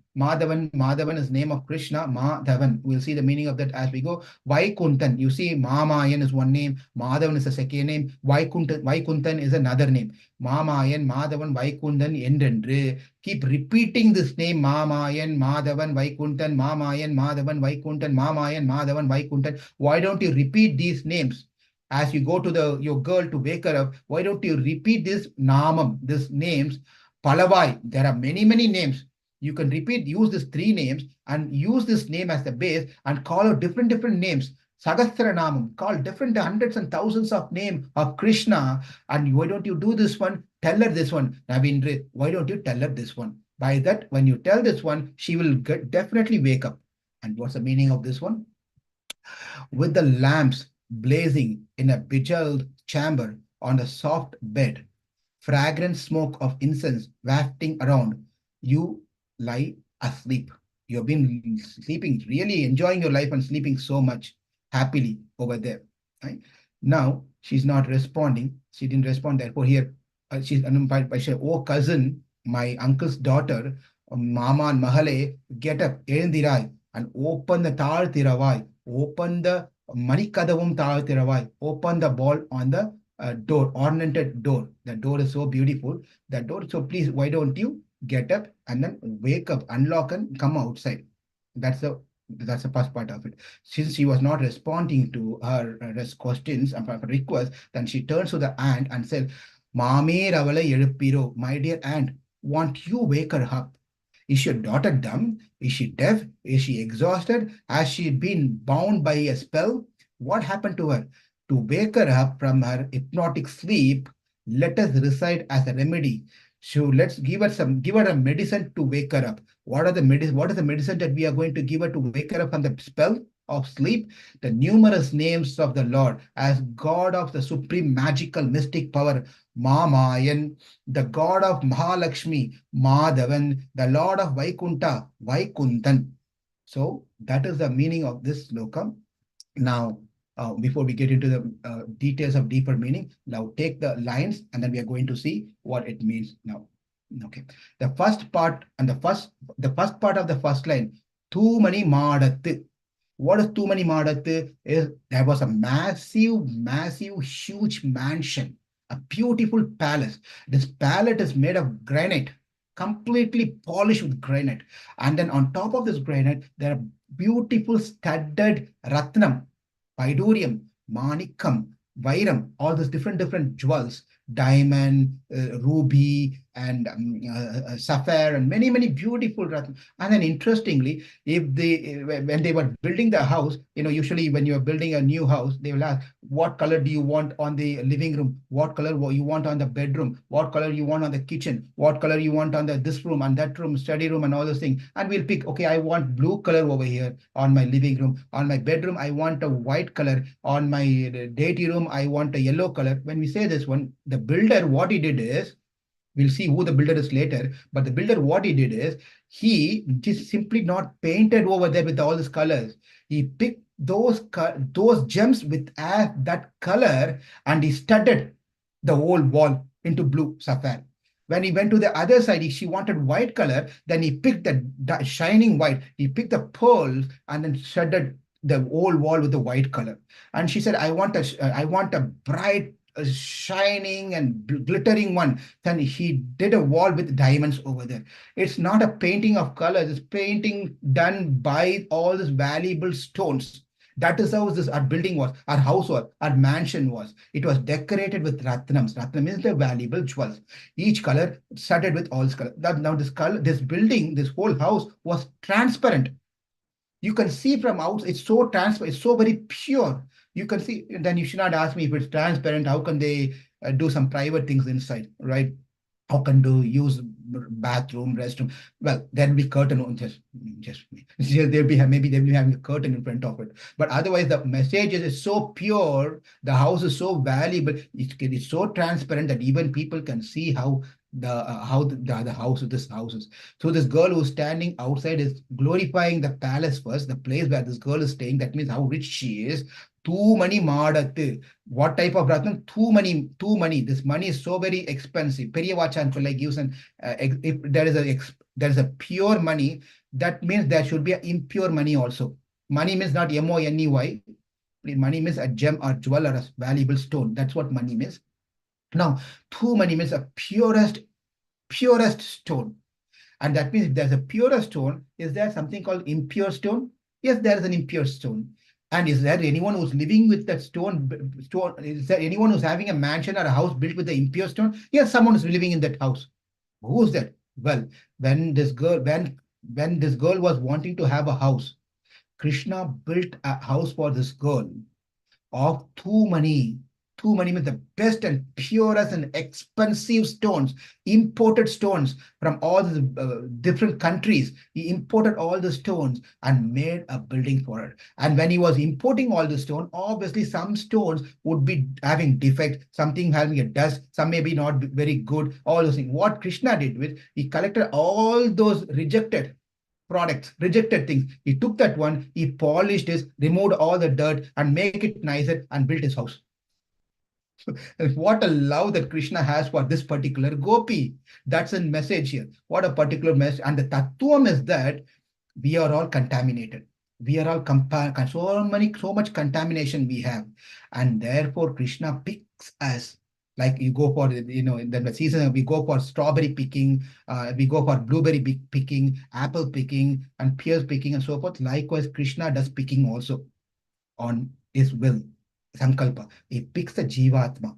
is name of Krishna. Madhavan. We'll see the meaning of that as we go. Vaikuntan. You see, Mamayan is one name. Madhavan is a second name. Vaikuntan is another name. Mamayan, Madhavan, Vaikuntan, endendru. Keep repeating this name. Mamayan, Madhavan, Vaikuntan, Mamayan, Madhavan, Vaikuntan, Mamayan, Madhavan, Vaikuntan. Why don't you repeat these names? As you go to your girl to wake her up, why don't you repeat this Namam, these names? Palavai, there are many names. You can use these 3 names and use this name as the base and call out different names. Sagastra Namam, call different hundreds and thousands of names of Krishna. And why don't you do this one? Tell her this one. Ravindra, why don't you tell her this one? By that, when you tell this one, she will definitely wake up. And what's the meaning of this one? With the lamps blazing in a bejeweled chamber on a soft bed, fragrant smoke of incense wafting around, you lie asleep. You've been sleeping, really enjoying your life and sleeping so much happily over there. Right? Now, she's not responding. She didn't respond. Therefore, here, she's unemployed by saying, oh, cousin, my uncle's daughter, Mama and Mahale, get up, Erendirai, and open the Tar Tiravai, open the Manikadavum Tar Tiravai, open the ball on the door, ornamented door. The door is so beautiful, that door. So please, why don't you get up and then wake up, unlock and come outside? That's the first part of it. Since she was not responding to her questions and requests, then she turns to the aunt and said, Mamir avala எழுப்பீரோ, my dear aunt, won't you wake her up? Is your daughter dumb? Is she deaf? Is she exhausted? Has she been bound by a spell? What happened to her? To wake her up from her hypnotic sleep, let us recite as a remedy. So let's give her a medicine to wake her up. What is the medicine that we are going to give her to wake her up from the spell? of sleep, the numerous names of the Lord as God of the supreme magical mystic power, Mamayan, the God of Mahalakshmi, Madhavan, the Lord of Vaikunta, Vaikuntan. So that is the meaning of this sloka. Now, before we get into the details of deeper meaning, now take the lines and then we are going to see what it means now. Okay. The first part and the first part of the first line, Tumari Madattu. What is Tumari Madattu? Is there was a massive, huge mansion, a beautiful palace. This palace is made of granite, completely polished with granite. And then on top of this granite, there are beautiful studded ratnam, paidurium, manikam, vairam, all these different jewels, diamond, ruby, and sapphire, and many beautiful ratnam. And then interestingly, if they when they were building the house, usually when you are building a new house, they will ask, what color do you want on the living room? What color you want on the bedroom? What color you want on the kitchen? What color you want on this room and that room, study room, and all those things? And we'll pick, okay, I want blue color over here on my living room. On my bedroom, I want a white color. On my deity room, I want a yellow color. When we say this one, the builder, what he did is, we'll see who the builder is later, but the builder, what he did is, he just simply not painted over there with all these colors. He picked those gems with that color, and he studded the whole wall into blue sapphire. When he went to the other side, she wanted white color, then he picked the shining white. He picked the pearls and then studded the whole wall with the white color. And she said, I want a bright, shining and glittering one. Then he did a wall with diamonds over there. It's not a painting of colors, it's painting done by all these valuable stones. That is how our building was, our house was, our mansion was. It was decorated with ratnams. Ratnam is the valuable jewels. Each color studded with all this color. Now this building, this whole house was transparent. You can see from outside, it's so transparent, it's so very pure. You can see, then you should not ask me if it's transparent, how can they do some private things inside, right? How can do use bathroom, restroom? Well, there will be curtain, just they'll be maybe they'll be having a curtain in front of it. But otherwise, the message is so pure, the house is so valuable, it's so transparent that even people can see how the house of this house is. So this girl who's standing outside is glorifying the palace first, the place where this girl is staying. That means how rich she is. Tumari Madattu. What type of ratnam? Money. This money is so very expensive. Periyavachan Pillai gives if there is a pure money, that means there should be an impure money also. Money means not money. Money means a gem or jewel or a valuable stone. That's what money means. Now, money means a purest stone. And that means if there's a purest stone, is there something called impure stone? Yes, there is an impure stone. And is there anyone who's living with that stone? Is there anyone who's having a mansion or a house built with the impure stone? Yes, someone is living in that house. Who's that? Well, when this girl was wanting to have a house, Krishna built a house for this girl of Tumari. Tumari means the best and purest and expensive stones, imported stones from all the different countries. He imported all the stones and made a building for her. And when he was importing all the stone, obviously some stones would be having defect, something having a dust, some may be not very good, all those things. What Krishna did with, he collected all those rejected products, rejected things. He took that one, he polished it, removed all the dirt and make it nicer and built his house. What a love that Krishna has for this particular Gopi. That's a message here. What a particular message. And the tattvam is that we are all contaminated. We are all so much contamination we have. And therefore Krishna picks us. Like you go for, in the season, we go for strawberry picking, we go for blueberry picking, apple picking, and pears picking, and so forth. Likewise, Krishna does picking also on his will, Sankalpa. He picks the Jivatma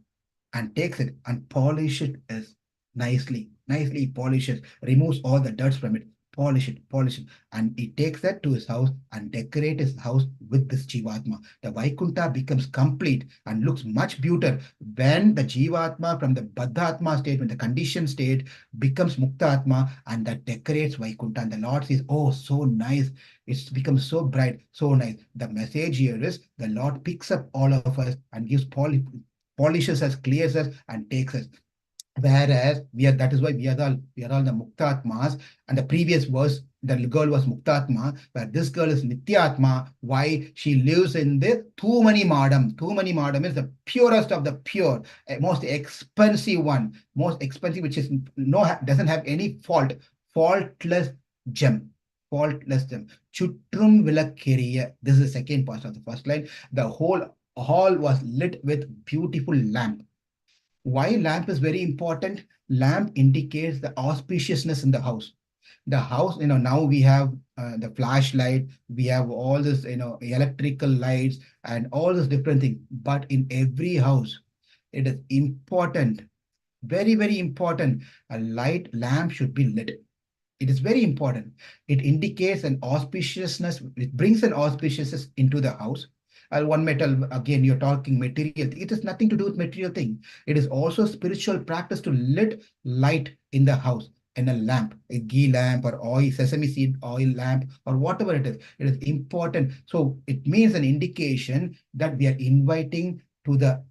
and takes it and polishes it nicely. Nicely polishes, removes all the dirt from it, polish it, polish it. And he takes that to his house and decorate his house with this Jivatma. The Vaikuntha becomes complete and looks much better when the Jivatma from the Baddhatma state, when the conditioned state becomes Muktatma, and that decorates Vaikuntha. And the Lord says, oh, so nice. It's become so bright, so nice. The message here is the Lord picks up all of us and gives polishes us, clears us, and takes us. Whereas that is why we are all the Muktatmas. And the previous verse, the girl was Muktatma, where this girl is Nityatma. Why? She lives in the Tumari Madam. Tumari Madam is the purest of the pure, most expensive one, most expensive, which is doesn't have any faultless gem. Faultless gem. Chutrum Vilakkiriya. This is the second part of the first line. The whole hall was lit with beautiful lamp. Why lamp is very important? Lamp indicates the auspiciousness in the house. The house, now we have the flashlight, we have all this, electrical lights and all this different things. But in every house, it is important, very, very important. A lamp should be lit. It is very important. It indicates an auspiciousness. It brings an auspiciousness into the house. One metal, again, you're talking material. It has nothing to do with material thing. It is also spiritual practice to lit light in the house, in a lamp, a ghee lamp or oil, sesame seed oil lamp, or whatever it is. It is important. So it means an indication that we are inviting the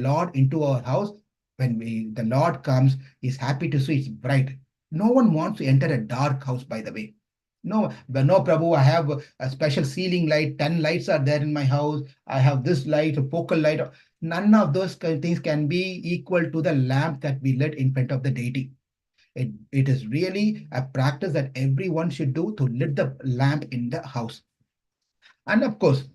Lord into our house. When the Lord comes, he's happy to see it's bright. No one wants to enter a dark house, by the way. No, but no, Prabhu, I have a special ceiling light. 10 lights are there in my house. I have this light, a focal light. None of those things can be equal to the lamp that we lit in front of the deity. It is really a practice that everyone should do to lit the lamp in the house. And of course,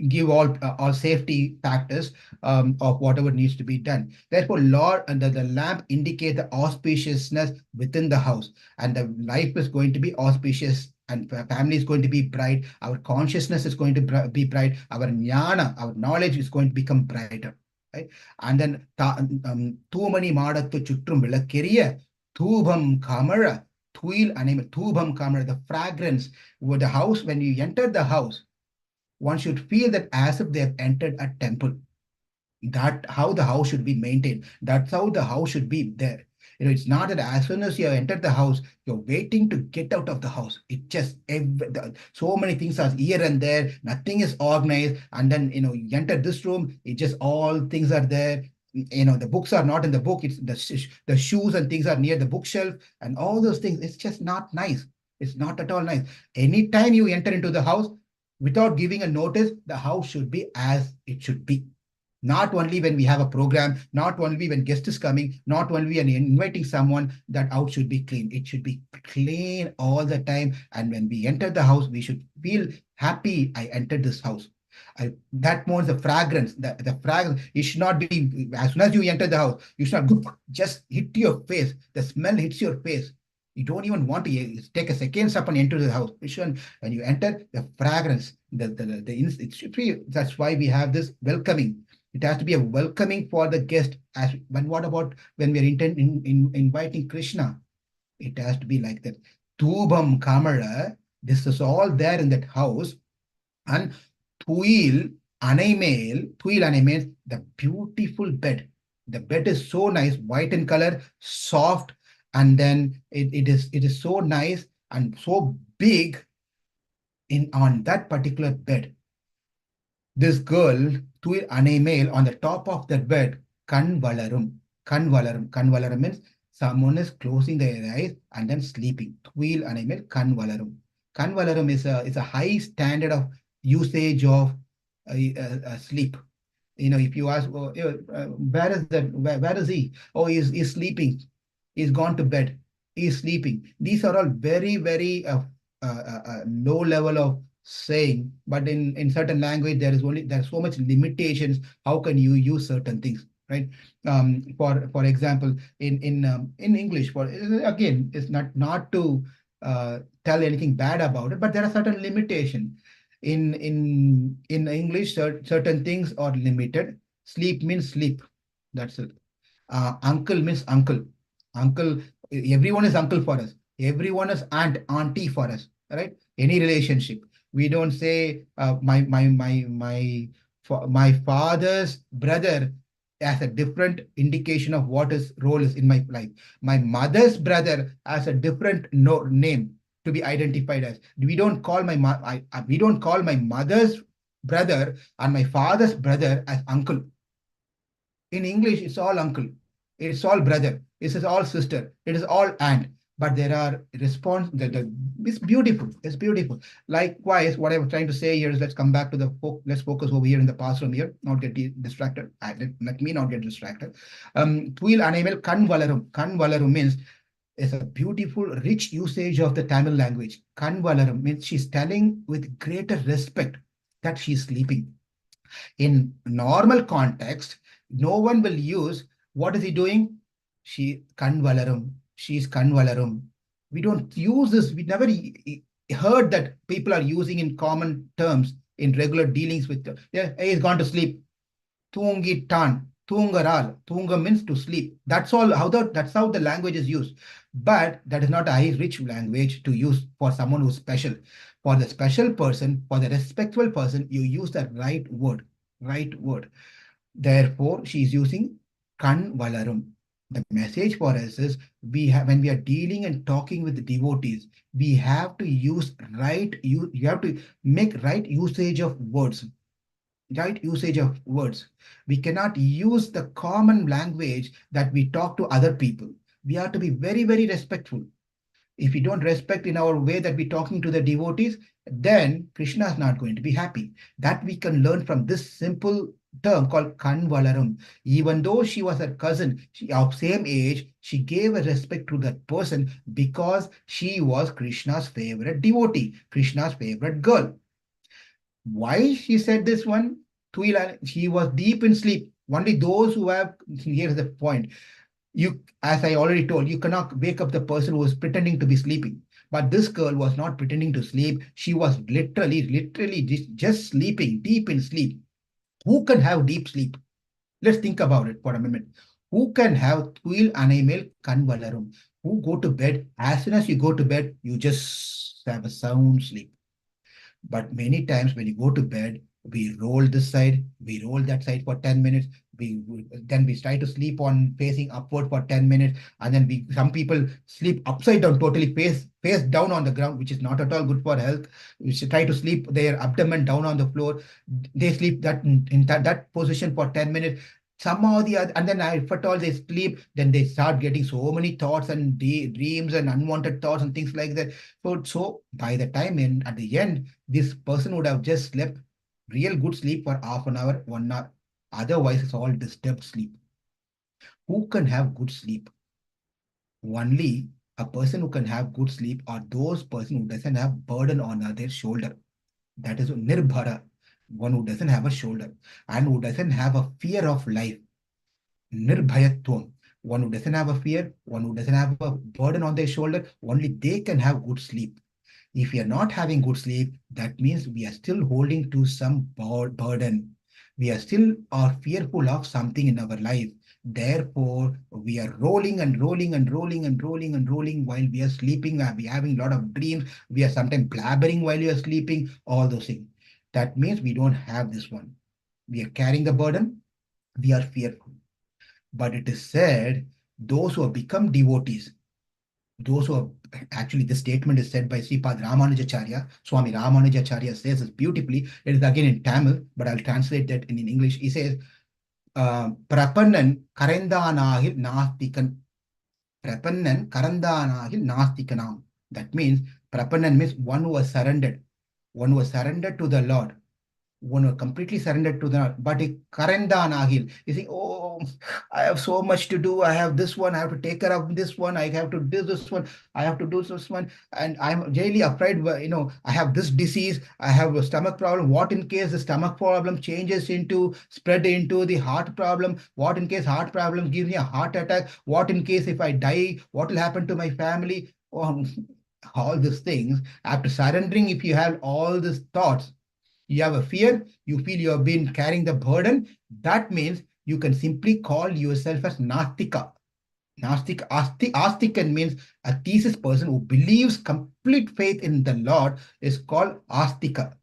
give all safety factors of whatever needs to be done. Therefore, Lord, and the lamp indicate the auspiciousness within the house, and the life is going to be auspicious, and family is going to be bright. Our consciousness is going to be bright. Our jnana, our knowledge is going to become brighter. Right? And then Tumari Madattu Chutrum Vilakkiriya, Tubam Kamara, Tuil Anime, Tubam Kamara, the fragrance with the house. When you enter the house, one should feel that as if they have entered a temple. That how the house should be maintained. That's how the house should be there. It's not that as soon as you have entered the house, you're waiting to get out of the house. It just so many things are here and there. Nothing is organized, and then you enter this room. It just all things are there. The books are not in the book. It's the shoes and things are near the bookshelf, and all those things. It's just not nice. It's not at all nice. Anytime you enter into the house, without giving a notice, the house should be as it should be. Not only when we have a program, not only when guest is coming, not only when inviting someone, that house should be clean. It should be clean all the time. And when we enter the house, we should feel happy. I entered this house. That means the fragrance. The fragrance, it should not be, as soon as you enter the house, you should not just hit your face. The smell hits your face. You don't even want to take a second step and enter the house. When you enter, the fragrance, it should be, that's why we have this welcoming. It has to be a welcoming for the guest. But what about when we're inviting Krishna? It has to be like that. Tubam Kamara, this is all there in that house. And Tuil Anaimel means the beautiful bed. The bed is so nice, white in color, soft, and then it is so nice and so big on that particular bed. This girl, Tuil Anaimel, on the top of that bed, Kan Valarum means someone is closing their eyes and then sleeping. Tuil Anaimel, Kan Valarum is a high standard of usage of sleep. If you ask, where is that? Where is he? Oh, he's sleeping. He's gone to bed. He's sleeping. These are all very, very low level of saying, but in certain language there's so much limitations. How can you use certain things, right? For example, in English, again, it's not to tell anything bad about it, but there are certain limitations. In English, certain things are limited. Sleep means sleep. That's it. Uncle means uncle. Uncle, everyone is uncle for us. Everyone is aunt, auntie for us, right? Any relationship. We don't say my father's brother as a different indication of what his role is in my life. My mother's brother as a different name to be identified as. We don't call we don't call my mother's brother and my father's brother as uncle. In English, it's all uncle, it's all brother, it is all sister, it is all aunt. But there are response it's beautiful. It's beautiful. Likewise, what I was trying to say here is let's come back to let's focus over here in the Parasuram here, not get distracted. Let me not get distracted. Tuil anaimal kan valarum. Kan valarum means it's a beautiful, rich usage of the Tamil language. Kan valarum means she's telling with greater respect that she's sleeping. In normal context, no one will use, what is he doing? She kanvalarum. She's kanvalarum. We don't use this. We never heard that people are using in common terms in regular dealings with, yeah, hey, he's gone to sleep. Tungitan. Tungaral. Tunga means to sleep. That's all. That's how the language is used. But that is not a high rich language to use for someone who's special. For the special person, for the respectful person, you use the right word. Right word. Therefore, she is using kan valarum. The message for us is when we are dealing and talking with the devotees, we have to use you have to make right usage of words. Right usage of words. We cannot use the common language that we talk to other people. We have to be very, very respectful. If we don't respect in our way that we're talking to the devotees, then Krishna is not going to be happy. That we can learn from this simple term called Kanvalaram. Even though she was her cousin, of same age, she gave a respect to that person because she was Krishna's favorite devotee, Krishna's favorite girl. Why she said this one? She was deep in sleep. Only those who have, here's the point. As I already told, you cannot wake up the person who is pretending to be sleeping. But this girl was not pretending to sleep. She was literally just sleeping, deep in sleep. Who can have deep sleep? Let's think about it for a minute. Who can have tuil anaimal kanvalarum? Who go to bed, as soon as you go to bed, you just have a sound sleep. But many times when you go to bed, we roll this side, we roll that side for 10 minutes. Then we try to sleep on facing upward for 10 minutes. And then some people sleep upside down, totally face down on the ground, which is not at all good for health. We should try to sleep their abdomen down on the floor. They sleep in that position for 10 minutes. Somehow the other, and then if at all they sleep, then they start getting so many thoughts and dreams and unwanted thoughts and things like that. So by the time at the end, this person would have just slept real good sleep for half an hour, 1 hour. Otherwise, it's all disturbed sleep. Who can have good sleep? Only a person who can have good sleep are those person who doesn't have burden on their shoulder. That is nirbhara, one who doesn't have a shoulder and who doesn't have a fear of life. Nirbhayatvam, one who doesn't have a fear, one who doesn't have a burden on their shoulder, only they can have good sleep. If we are not having good sleep, that means we are still holding to some burden. We are still fearful of something in our life. Therefore, we are rolling and rolling and rolling and rolling and rolling while we are sleeping. We are having a lot of dreams. We are sometimes blabbering while we are sleeping, all those things. That means we don't have this one. We are carrying the burden. We are fearful. But it is said, those who have become devotees, those who have, actually the statement is said by Sripad Ramanujacharya. Swami Ramanujacharya says this beautifully. It is again in Tamil, but I'll translate that in English. He says, Prapannan karendanahil nastikan. Prapannan karandanahil nastikanam. That means Prapannan means one who has surrendered. One who has surrendered to the Lord. One who completely surrendered to the, but karendanahil. You see, oh, I have so much to do. I have this one. I have to take care of this one. I have to do this one. I have to do this one. And I'm really afraid, I have this disease. I have a stomach problem. What in case the stomach problem spread into the heart problem? What in case heart problem gives me a heart attack? What in case if I die? What will happen to my family? All these things. After surrendering, if you have all these thoughts, you have a fear, you feel you have been carrying the burden, that means you can simply call yourself as Nastika. Astikan means a thesis person who believes complete faith in the Lord is called Astika.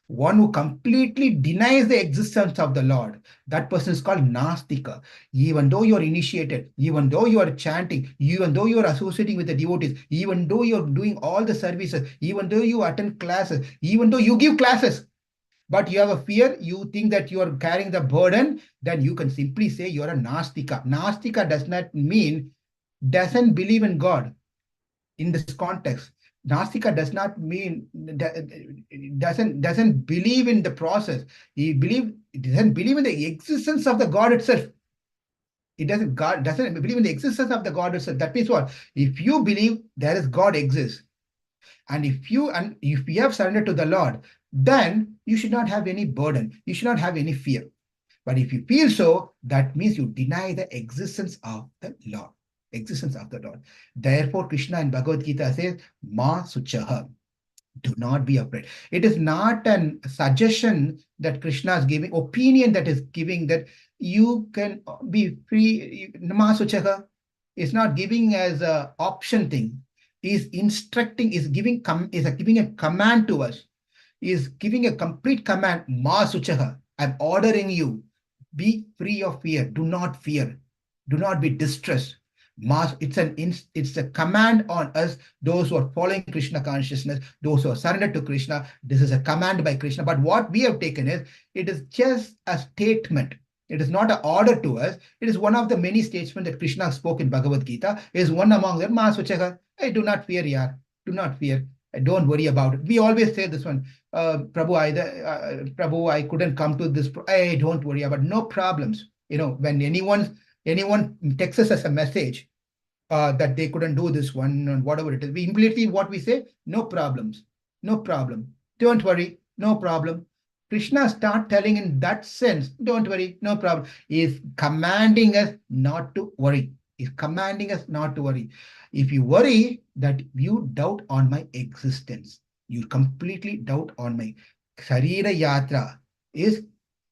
One who completely denies the existence of the Lord, that person is called Nastika. Even though you are initiated, even though you are chanting, even though you are associating with the devotees, even though you are doing all the services, even though you attend classes, even though you give classes, but you have a fear, you think that you are carrying the burden, then you can simply say you are a Nastika. Nastika does not mean doesn't believe in God in this context. Nastika does not mean doesn't believe in the process. It doesn't believe in the existence of the God itself. It doesn't believe in the existence of the God itself. That means what? If you believe there is God exists, and if you have surrendered to the Lord, then you should not have any burden. You should not have any fear. But if you feel so, that means you deny the existence of the Lord. Existence of the Lord. Therefore, Krishna in Bhagavad Gita says, Ma Suchaha. Do not be afraid. It is not a suggestion that Krishna is giving, opinion that is giving that you can be free. Ma Suchaha is not giving as an option thing. Is instructing, is giving a command to us. Is giving a complete command. Ma Suchaha. I'm ordering you. Be free of fear. Do not fear. Do not be distressed. It's a command on us, those who are following Krishna consciousness, those who are surrendered to Krishna. This is a command by Krishna. But what we have taken is, it is just a statement. It is not an order to us. It is one of the many statements that Krishna spoke in Bhagavad Gita. Is one among them. Ma Suchaha. Hey, do not fear, yaar. Do not fear. Don't worry about it. We always say this one, Prabhu, I couldn't come to this. Hey, don't worry about it. No problems. When anyone texts us as a message that they couldn't do this one and whatever it is, we immediately what we say, no problems, no problem. Don't worry, no problem. Krishna start telling in that sense, don't worry, no problem. He is commanding us not to worry. He's commanding us not to worry. If you worry, that you doubt on my existence. You completely doubt on my Sharira Yatra is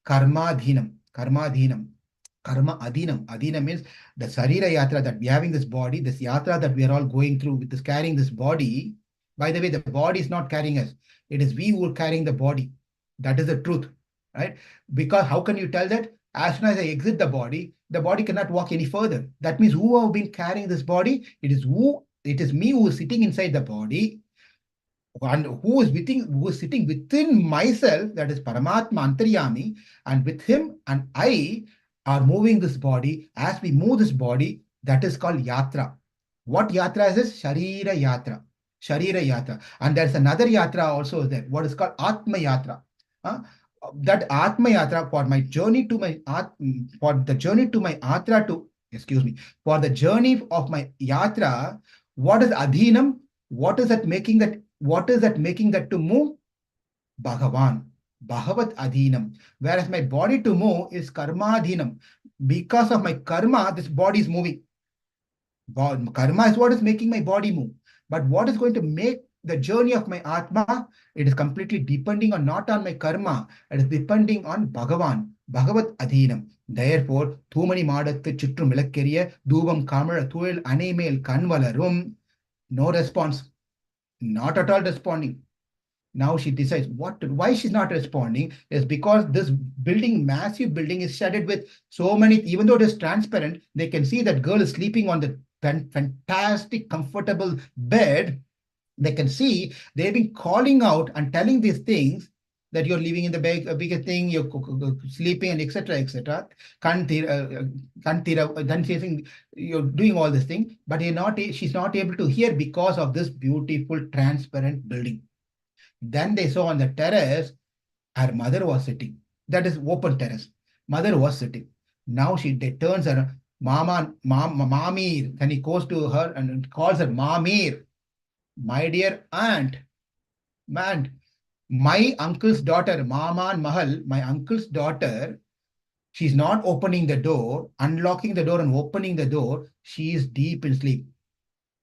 karma dhinam. Karma dhinam. Karma adhinam. Adhinam means the Sarira Yatra that we are having this body, this Yatra that we are all going through with this carrying this body. By the way, the body is not carrying us. It is we who are carrying the body. That is the truth, right? Because how can you tell that? As soon as I exit the body cannot walk any further. That means who have been carrying this body? It is me who is sitting inside the body, and who is sitting within myself, that is Paramatma Antaryami, and with him and I are moving this body. As we move this body, that is called Yatra. What Yatra is this? Sharira Yatra. Sharira Yatra. And there's another Yatra also there, what is called Atma Yatra. That Atma Yatra, for the journey to my Atra to, for the journey of my Yatra, what is Adhinam? What is that making that to move? Bhagavan. Bhagavat Adhinam. Whereas my body to move is Karma Adhinam. Because of my karma, this body is moving. Karma is what is making my body move. But what is going to make the journey of my Atma? It is completely depending on not on my karma. It is depending on Bhagavan. Bhagavat Adhinam. Therefore, Tumari Madattu Chutrum Vilakkeriya, Dubam Kamala Thuil Anemel Kanvalarum. No response. Not at all responding. Now she decides why she's not responding is because this massive building is studded with so many, even though it is transparent, they can see that girl is sleeping on the fantastic, comfortable bed. They can see they've been calling out and telling these things that you're living in the bigger thing, you're sleeping, and etc. etc. Then saying you're doing all this thing, but she's not able to hear because of this beautiful transparent building. Then they saw on the terrace, her mother was sitting. That is open terrace. Mother was sitting. Now they turns her, Mamir. Then he goes to her and calls her Mamir. My dear aunt, man, my uncle's daughter, Mama and Mahal, my uncle's daughter, she's not opening the door, unlocking the door and opening the door. She is deep in sleep.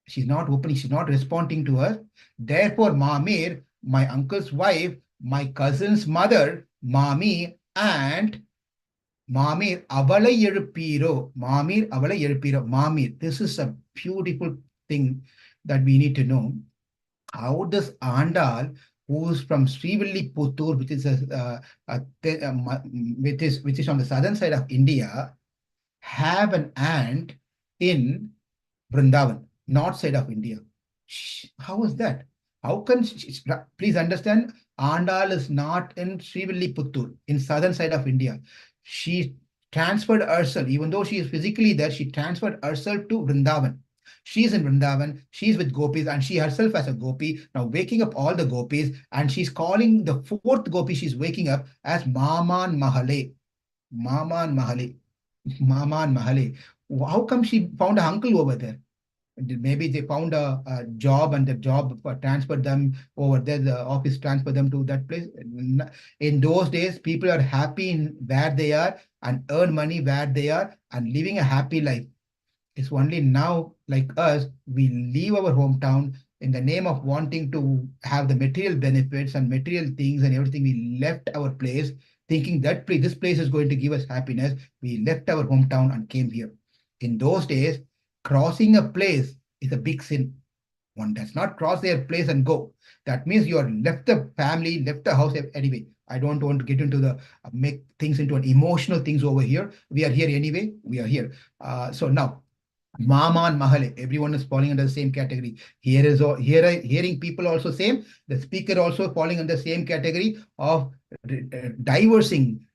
She's not opening, she's not responding to us. Therefore, Mamir, my uncle's wife, my cousin's mother, Mami, and Mamir avalai எழுப்பீரோ. Mamir avalai எழுப்பீரோ. Mamir. This is a beautiful thing that we need to know. How does Andal, who's from Srivilliputtur, which is which is on the southern side of India, have an aunt in Vrindavan, north side of India? How is that? How can please understand, Andal is not in Srivilliputtur, in southern side of India. She transferred herself, even though she is physically there, she transferred herself to Vrindavan. She's in Vrindavan, she's with gopis, and she herself as a gopi, now waking up all the gopis, and she's calling the fourth gopi she's waking up as Maman Mahale. Maman Mahale. Maman Mahale. How come she found an uncle over there? Maybe they found a job, and the job transferred them over there, the office transferred them to that place. In those days, people are happy in where they are and earn money where they are and living a happy life. It's only now, like us, we leave our hometown in the name of wanting to have the material benefits and material things and everything. We left our place thinking that this place is going to give us happiness. We left our hometown and came here. In those days, crossing a place is a big sin. One does not cross their place and go. That means you are left the family, left the house. Anyway, I don't want to get into the make things into an emotional things over here. We are here anyway. We are here. So now, Maman Mahale, everyone is falling under the same category. Here is hearing people also same. The speaker also falling under the same category of diversing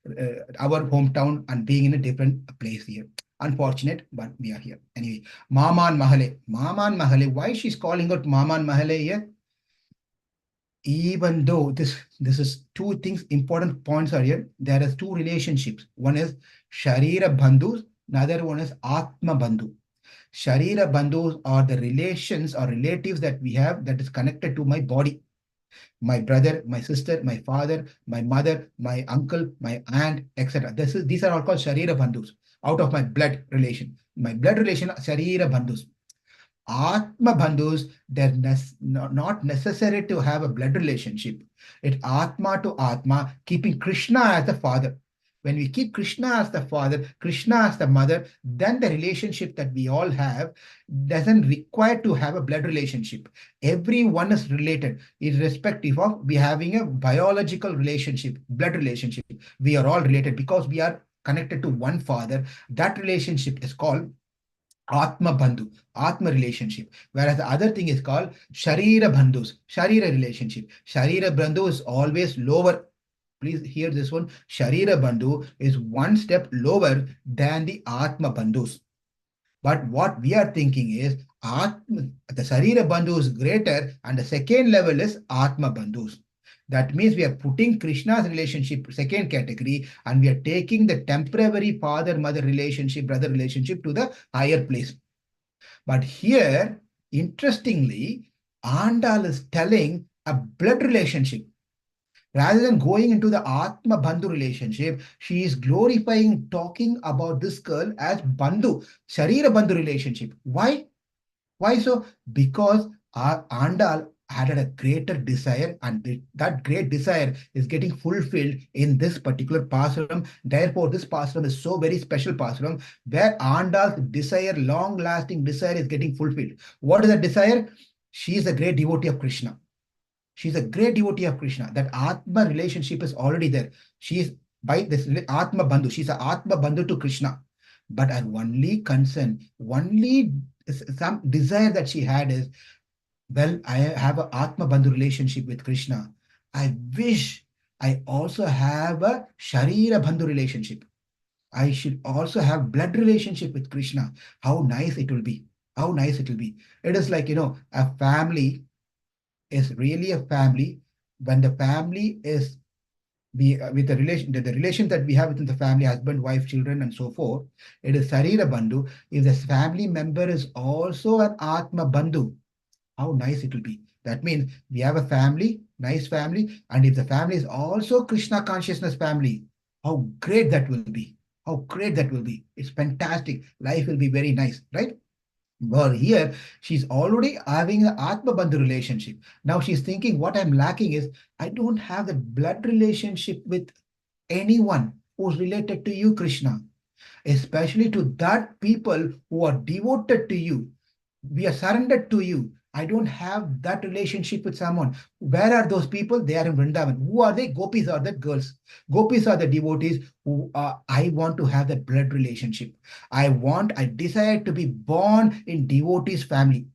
our hometown and being in a different place here. Unfortunate, but we are here. Anyway, Maman Mahale. Maman Mahale, why she's calling out Maman Mahale here? Even though this is two things, important points are here. There is two relationships. One is Sharira Bandhus, another one is Atma Bandhu. Sharira Bandhus are the relations or relatives that we have that is connected to my body. My brother, my sister, my father, my mother, my uncle, my aunt, etc. These are all called Sharira Bandhus, out of my blood relation. My blood relation, Sharira Bandhus. Atma Bandhus, they're not necessary to have a blood relationship. It's Atma to Atma, keeping Krishna as the father. When we keep Krishna as the father, Krishna as the mother, then the relationship that we all have doesn't require to have a blood relationship. Everyone is related, irrespective of we having a biological relationship, blood relationship. We are all related because we are connected to one father. That relationship is called Atma Bandhu, Atma relationship. Whereas the other thing is called Sharira Bandhus, Sharira relationship. Sharira Bandhu is always lower. Please hear this one. Sharira Bandhu is one step lower than the Atma Bandhus. But what we are thinking is the Sharira Bandhu is greater, and the second level is Atma Bandhus. That means we are putting Krishna's relationship, second category, and we are taking the temporary father-mother relationship, brother relationship to the higher place. But here, interestingly, Andal is telling a blood relationship. Rather than going into the Atma Bandhu relationship, she is glorifying, talking about this girl as Bandhu, Sharira Bandhu relationship. Why? Why so? Because our Andal had a greater desire, and that great desire is getting fulfilled in this particular Parasuram. Therefore, this Parasuram is so very special Parasuram, where Andal's desire, long-lasting desire, is getting fulfilled. What is that desire? She is a great devotee of Krishna. She's a great devotee of Krishna. That Atma relationship is already there. She is by this Atma Bandhu. She's an Atma Bandhu to Krishna. But her only concern, only some desire that she had is, well, I have an Atma Bandhu relationship with Krishna. I wish I also have a Sharira Bandhu relationship. I should also have blood relationship with Krishna. How nice it will be. How nice it will be. It is like, a family is really a family when the family is with the relation that we have within the family, husband, wife, children, and so forth. It is Sarira Bandhu. If the family member is also an Atma Bandhu, how nice it will be. That means we have a family, nice family, and if the family is also Krishna consciousness family, how great that will be. How great that will be. It's fantastic. Life will be very nice, right? Well, here she's already having an Atma Bandhu relationship. Now she's thinking, what I'm lacking is I don't have the blood relationship with anyone. who's related to you, Krishna. Especially to that people who are devoted to you. We are surrendered to you. I don't have that relationship with someone. Where are those people? They are in Vrindavan. Who are they? Gopis are the girls. Gopis are the devotees who I want to have that blood relationship. I desire to be born in devotees' family.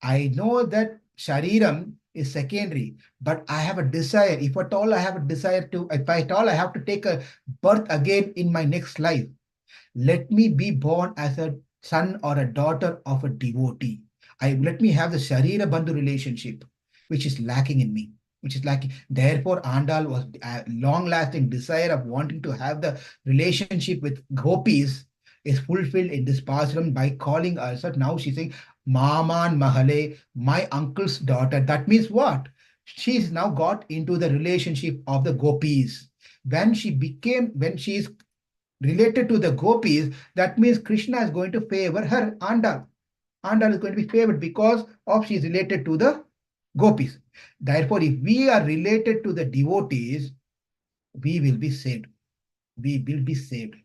I know that Shariram is secondary, but I have a desire. If at all I have a desire to, if at all I have to take a birth again in my next life, let me be born as a son or a daughter of a devotee. Let me have the Sharira Bandhu relationship, which is lacking in me, which is lacking. Therefore, Andal was a long-lasting desire of wanting to have the relationship with gopis is fulfilled in this Parasuram by calling herself. Now she's saying, Maman Mahale, my uncle's daughter. That means what? She's now got into the relationship of the gopis. When she is related to the gopis, that means Krishna is going to favor her, Andal. Andal is going to be favored because of she is related to the gopis. Therefore, if we are related to the devotees, we will be saved. We will be saved.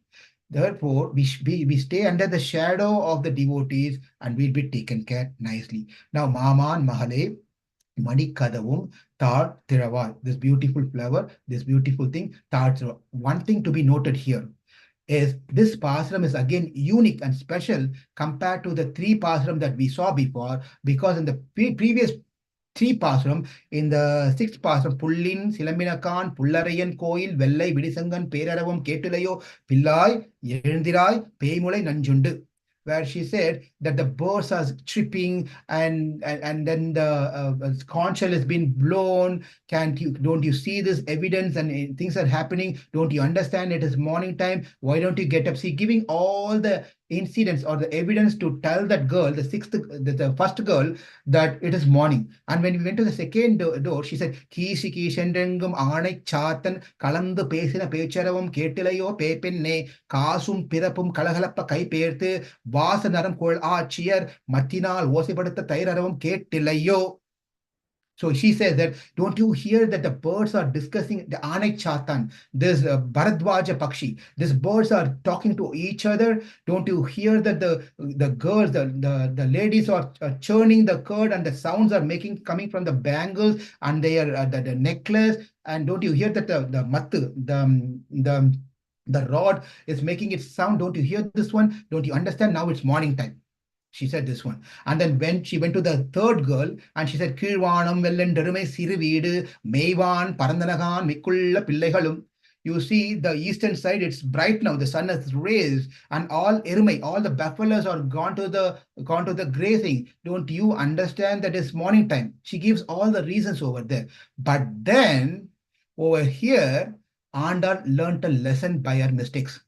Therefore, we stay under the shadow of the devotees and we'll be taken care nicely. Now, Maman Mahale, Manikadavum, Tar Tiruppavai. This beautiful flower, this beautiful thing, Tar Tiruppavai. One thing to be noted here is this Parasuram is again unique and special compared to the three Parasuram that we saw before, because in the previous three Parasuram, in the sixth Parasuram, Pullin, Silambinakan, Pullarayan Koil, Vellai, Vidisangan, Peraravam, Ketulayo, Pillai, Yendirai, Peimulai, Nanjundu, where she said that the birds are chirping and then the conch shell has been blown. Don't you see this evidence and things are happening? Don't you understand it is morning time? Why don't you get up? See, giving all the incidents or the evidence to tell that girl, the first girl, that it is morning. And when we went to the second door, she said, Kishi Kishendengum Anai Chatan Kalandu Pesina Pecharavam Ketilayo Pepenne Kasum Pirapum Kalahalapa Kai Perte Vasanaram Kol Cheer Matinal Wasipadata Tairavam Ketilayo. So she says that, don't you hear that the birds are discussing the Anak Chatan, this Bharadwaja Pakshi, these birds are talking to each other. Don't you hear that the girls, the ladies are churning the curd and the sounds are coming from the bangles and the necklace. And don't you hear that the mattu, the rod is making its sound? Don't you hear this one? Don't you understand? Now it's morning time. She said this one. And then when she went to the third girl and she said, Kirvanam Vellenderume Sirividu, Meivan, Parandanagan, Mikulla Pillaihalum. You see the eastern side, it's bright now, the sun has raised, and all Irmai, all the buffaloes are gone to the grazing. Don't you understand that it's morning time? She gives all the reasons over there. But then over here, Andal learned a lesson by her mistakes.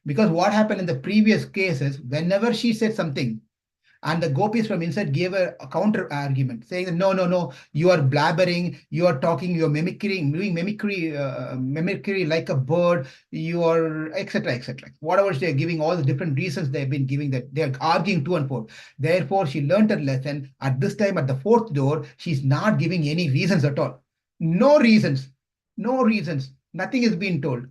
Because what happened in the previous cases, whenever she said something, and the gopis from inside gave a counter argument, saying that, no, you are blabbering, you are talking, you are doing mimicry like a bird, you are, etc., etc. Whatever they are giving, all the different reasons they have been giving, that they are arguing to and forth. Therefore, she learned a lesson. At this time, at the fourth door, she's not giving any reasons at all. No reasons. Nothing is being told.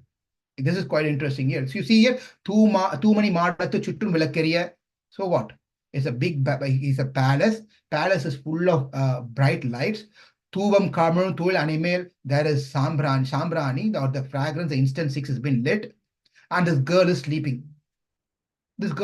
This is quite interesting here. So you see here, Tumari Madattu Chuttum Vilakariya. So what? It's a it's a palace. Palace is full of bright lights. Tubam Karman Tul Animal. There is Sambrani, or the fragrance, the instant six has been lit. And this girl is sleeping. That's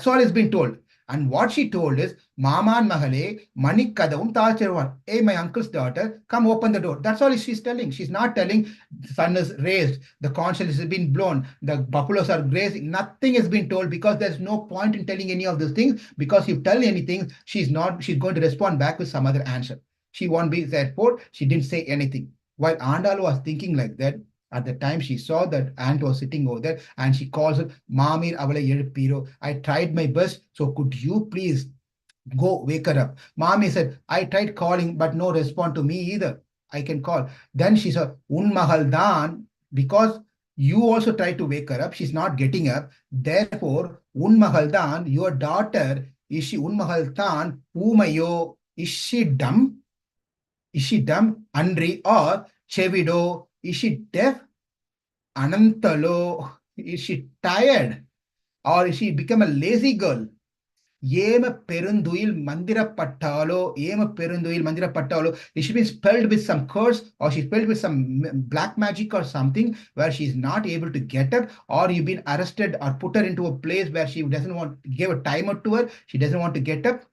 all has been told. And what she told is, Maman Mahale, Manikadavum Tachirvan. Hey, my uncle's daughter, come open the door. That's all she's telling. She's not telling the sun is raised, the conch shell has been blown, the buffaloes are grazing. Nothing has been told, because there's no point in telling any of those things, because if you tell anything, she's going to respond back with some other answer. She won't be, therefore, she didn't say anything. While Andal was thinking like that, at the time she saw that ant was sitting over there, and she calls her, Mamir Avala Yerpiro. I tried my best, so could you please go wake her up? Mami said, I tried calling, but no response to me either. I can call. Then she said, Unmagal Dan, because you also tried to wake her up, she's not getting up. Therefore, Unmagal Dan, your daughter, is she Unmagal Dan, Umayo, is she dumb? Is she dumb, Andri, or Chevido, Is she deaf? Anantalo. Is she tired? Or is she become a lazy girl? Yema perunduil mandira pattalo, yema perunduil mandira pattalo. Is she been spelled with some curse, or she's spelled with some black magic or something where she's not able to get up, or you've been arrested or put her into a place where she doesn't want, give a timer to her, she doesn't want to get up?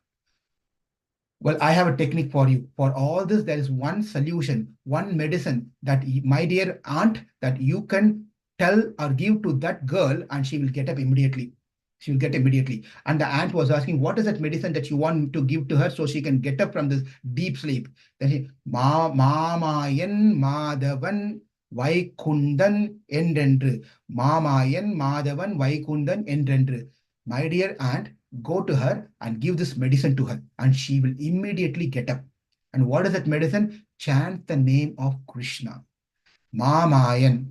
Well, I have a technique for you. For all this, there is one solution, one medicine that, my dear aunt, that you can tell or give to that girl, and she will get up immediately. She will get immediately. And the aunt was asking, what is that medicine that you want to give to her so she can get up from this deep sleep? Then she, Mamayan Madhavan Vaikundan Endendru. Mamayan Madhavan Vaikundan Endendru. My dear aunt, go to her and give this medicine to her, and she will immediately get up. And what is that medicine? Chant the name of Krishna. Mamayan.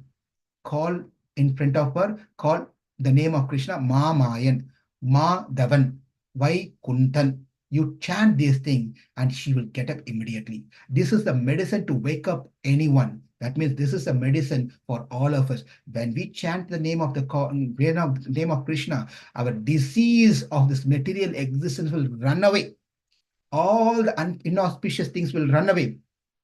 Call in front of her, call the name of Krishna, Mamayan, Madhavan, Vaikuntan. You chant this thing and she will get up immediately. This is the medicine to wake up anyone. That means this is a medicine for all of us. When we chant the name of name of Krishna, our disease of this material existence will run away. All the inauspicious things will run away.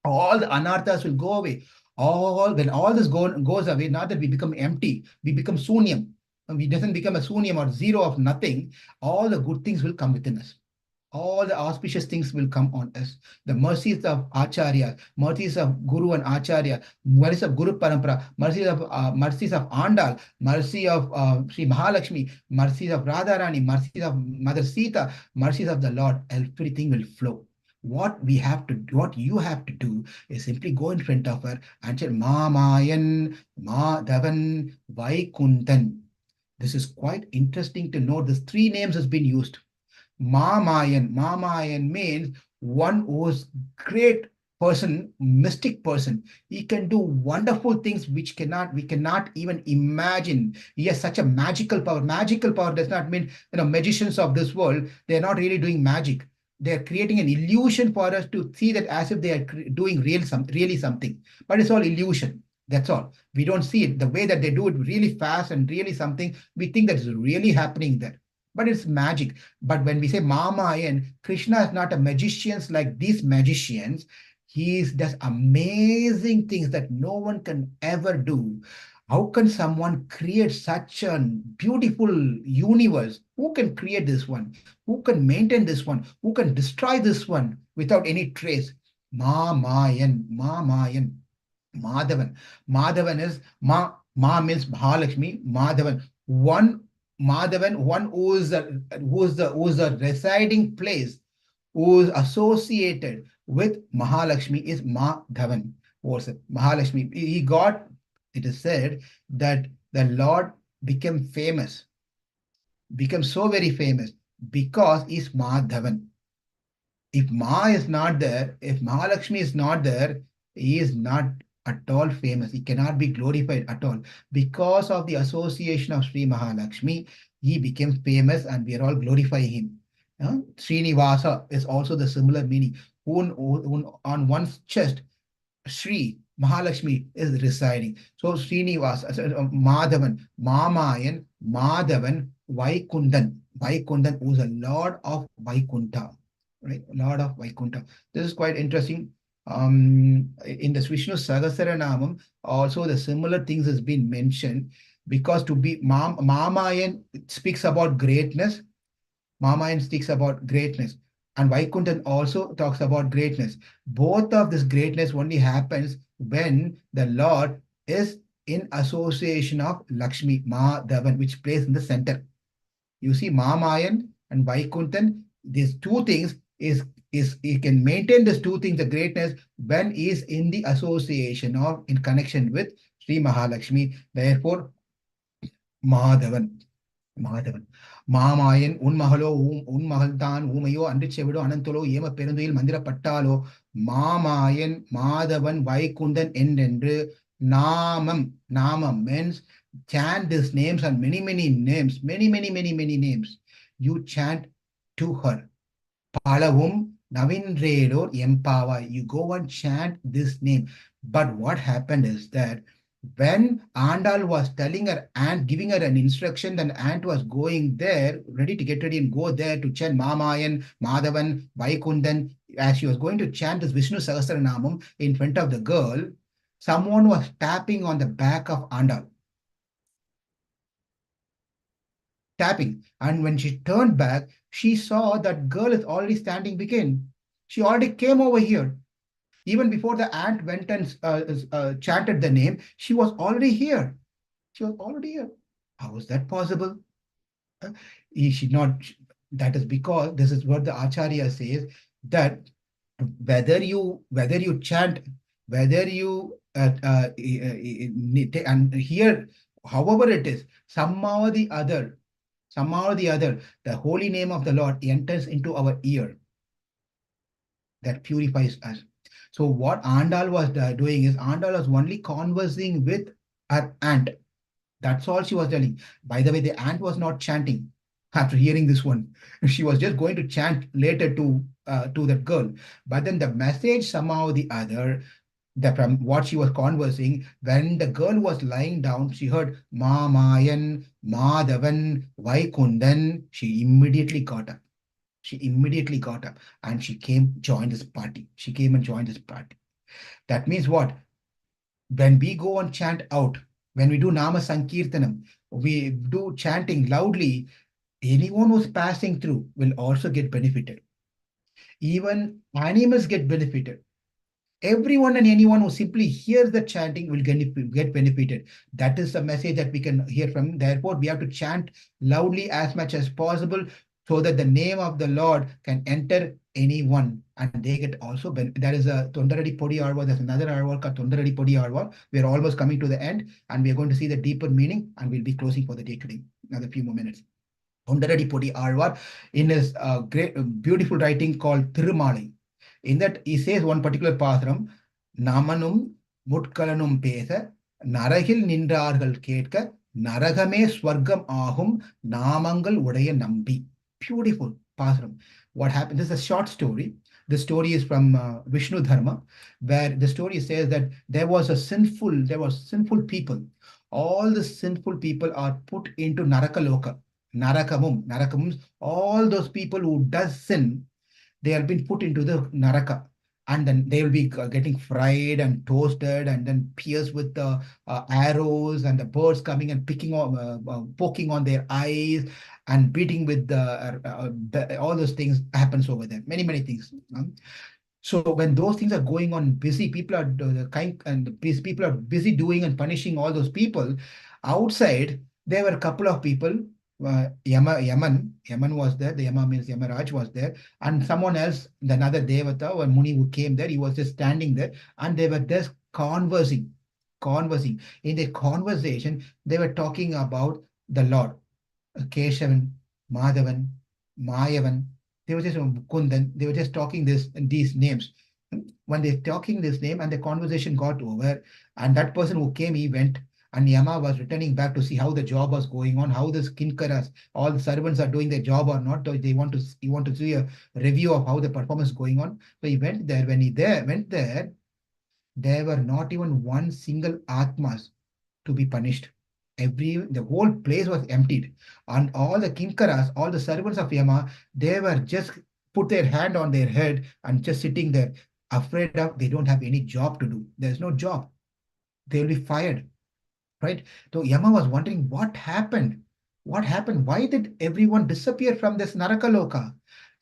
All the anarthas will go away. When all this goes away, not that we become empty, we become sunyam. We doesn't become a sunyam or zero of nothing. All the good things will come within us. All the auspicious things will come on us. The mercies of Acharya, mercies of Guru and Acharya, mercies of Guru Parampara, mercies of Andal, mercy of Sri Mahalakshmi, mercies of Radharani, mercies of Mother Sita, mercies of the Lord. Everything will flow. What you have to do is simply go in front of her and say, Mamayan, Madhavan, Vaikuntan. This is quite interesting to note. These three names has been used. Mamayan. Mamayan means one who's great person, mystic person. He can do wonderful things which we cannot even imagine. He has such a magical power. Magical power does not mean, magicians of this world, they're not really doing magic. They're creating an illusion for us to see that as if they are doing really something. But it's all illusion. That's all. We don't see it. The way that they do it really fast and really something, we think that is really happening there. But it's magic. But when we say Mamayan, Krishna is not a magician like these magicians. He does amazing things that no one can ever do. How can someone create such a beautiful universe? Who can create this one? Who can maintain this one? Who can destroy this one without any trace? Mamayan, Mamayan, Madhavan. Madhavan is Ma means Mahalakshmi, Madhavan. One Madhavan, one who is the residing place, who is associated with Mahalakshmi is Madhavan. What's it? Mahalakshmi. It is said that the Lord became famous, became so very famous because he's Madhavan. If Ma is not there, if Mahalakshmi is not there, he is not at all famous. He cannot be glorified at all. Because of the association of Sri Mahalakshmi, he became famous and we are all glorifying him. Srinivasa is also the similar meaning. On one's chest, Sri Mahalakshmi is residing. So Srinivasa, Madhavan, Mamayan, Madhavan, Vaikundan. Vaikundan, who is a lord of Vaikunta. Right, Lord of Vaikunta. This is quite interesting. In the Vishnu Sahasranamam, also the similar things has been mentioned, because to be Mamayan speaks about greatness. Mamayan speaks about greatness. And Vaikuntan also talks about greatness. Both of this greatness only happens when the Lord is in association of Lakshmi, Madhavan, which plays in the center. You see, Mamayan and Vaikuntan, these two things is he can maintain these two things, the greatness, when he is in the association of, in connection with Sri Mahalakshmi. Therefore, Madhavan. Madhavan. Mamayan, Unmagalo, Unmagaltan, Umayo, Andrichevido, Anantolo, Yema Perundil, Mandira Patalo, Mamayan, Madhavan, Vaikundan, Endendre, Namam. Namam means chant these names and many names, many names. You chant to her. Palavum, Navindredor, Empava. You go and chant this name. But what happened is that when Andal was telling her and giving her an instruction, then Ant was going there, ready to get ready and go there to chant Mamayan, Madhavan, Vaikundan. As she was going to chant this Vishnu Sahasranamam in front of the girl, someone was tapping on the back of Andal. Tapping. And when she turned back, she saw that girl is already standing begin. She already came over here. Even before the ant went and chanted the name, she was already here. She was already here. How is that possible? He should not. That is because this is what the Acharya says, that whether you chant, whether you and here, however it is, somehow or the other, the holy name of the Lord enters into our ear, that purifies us. So what Andal was doing is, Andal was only conversing with her aunt. That's all she was telling. By the way, the aunt was not chanting after hearing this one. She was just going to chant later to that girl. But then the message somehow or the other, from what she was conversing, when the girl was lying down, she heard Mamayan, Madhavan, Vaikundan. She immediately got up. She immediately got up and she came, joined this party. She came and joined this party. That means what? When we go and chant out, when we do Nama Sankirtanam, we do chanting loudly, anyone who's passing through will also get benefited. Even animals get benefited. Everyone and anyone who simply hears the chanting will get benefited. That is the message that we can hear from. Therefore, we have to chant loudly as much as possible so that the name of the Lord can enter anyone and they get also there is a Tondaradi Podi Arwa, there's another Arwa called Tondaradi Podi Arwa. We're almost coming to the end and we're going to see the deeper meaning and we'll be closing for the day today. Another few more minutes. Tondaradi Podi Arwa in his great, beautiful writing called Tirumali. In that, he says one particular pathram, Namanum Mutkalanum Pesa, Naragil Nindrargal Ketka, Naragame Swargam Ahum, Namangal Udaya Nambi. Beautiful pathram. What happened? This is a short story. The story is from Vishnu Dharma, where the story says that there was sinful people. All the sinful people are put into Narakaloka. Narakamum, all those people who does sin, they have been put into the naraka, and then they will be getting fried and toasted and then pierced with the arrows, and the birds coming and poking on their eyes and beating with all those things happens over there. Many things. So when those things are going on, busy people are people are busy doing and punishing all those people. Outside, there were a couple of people. Yaman was there. The Yama means Yamaraj was there, and someone else, another Devata or Muni who came there. He was just standing there, and they were just conversing. In their conversation, they were talking about the Lord, Keshavan, Madhavan, Mayavan. They were just Kundan. They were just talking these names. When they're talking this name and the conversation got over, and that person who came, he went, and Yama was returning back to see how the job was going on, how the kinkaras, all the servants are doing their job or not. Or he want to see a review of how the performance is going on. So he went there. When he went there, there were not even one single Atmas to be punished. The whole place was emptied, and all the kinkaras, all the servants of Yama, they were just put their hand on their head and just sitting there, afraid of they don't have any job to do. There's no job. They will be fired, right? So Yama was wondering what happened. What happened? Why did everyone disappear from this Narakaloka?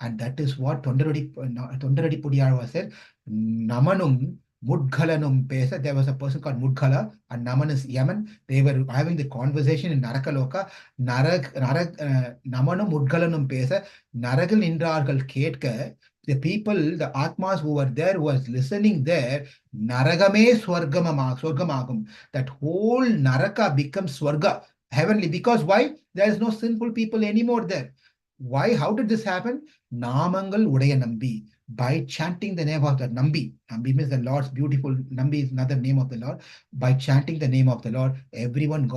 And that is what Tondaradi Pudiyarva said. Namanum Mudgalanum Pesa. There was a person called Mudgala, and Naman is Yaman. They were having the conversation in Narakaloka. Namanum Mudgalanum Pesa. Naragal Indrargal Ketka. The people, the Atmas who were there, was listening there. Naragame Swargamagam. That whole Naraka becomes Swarga, heavenly. Because why? There is no sinful people anymore there. Why? How did this happen? Namangal Udaya Nambi. By chanting the name of the Nambi. Nambi means the Lord's beautiful. Nambi is another name of the Lord. By chanting the name of the Lord, everyone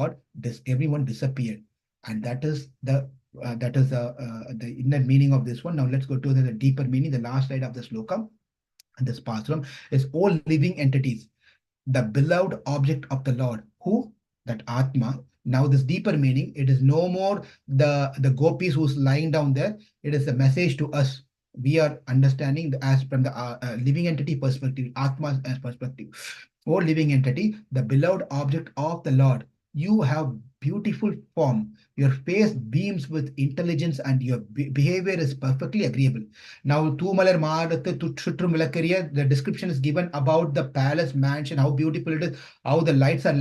disappeared. And that is the inner meaning of this one. Now let's go to the deeper meaning, the last slide of the sloka. And this Parasuram is all living entities. the beloved object of the Lord. Who? That Atma. Now this deeper meaning, it is no more the gopis who's lying down there. It is a message to us. We are understanding as from the living entity perspective, Atma's perspective. O living entity, the beloved object of the Lord. You have beautiful form. Your face beams with intelligence and your behavior is perfectly agreeable. Now, Tumari Madattu Suttrum Vilakariya, the description is given about the palace mansion, how beautiful it is, how the lights are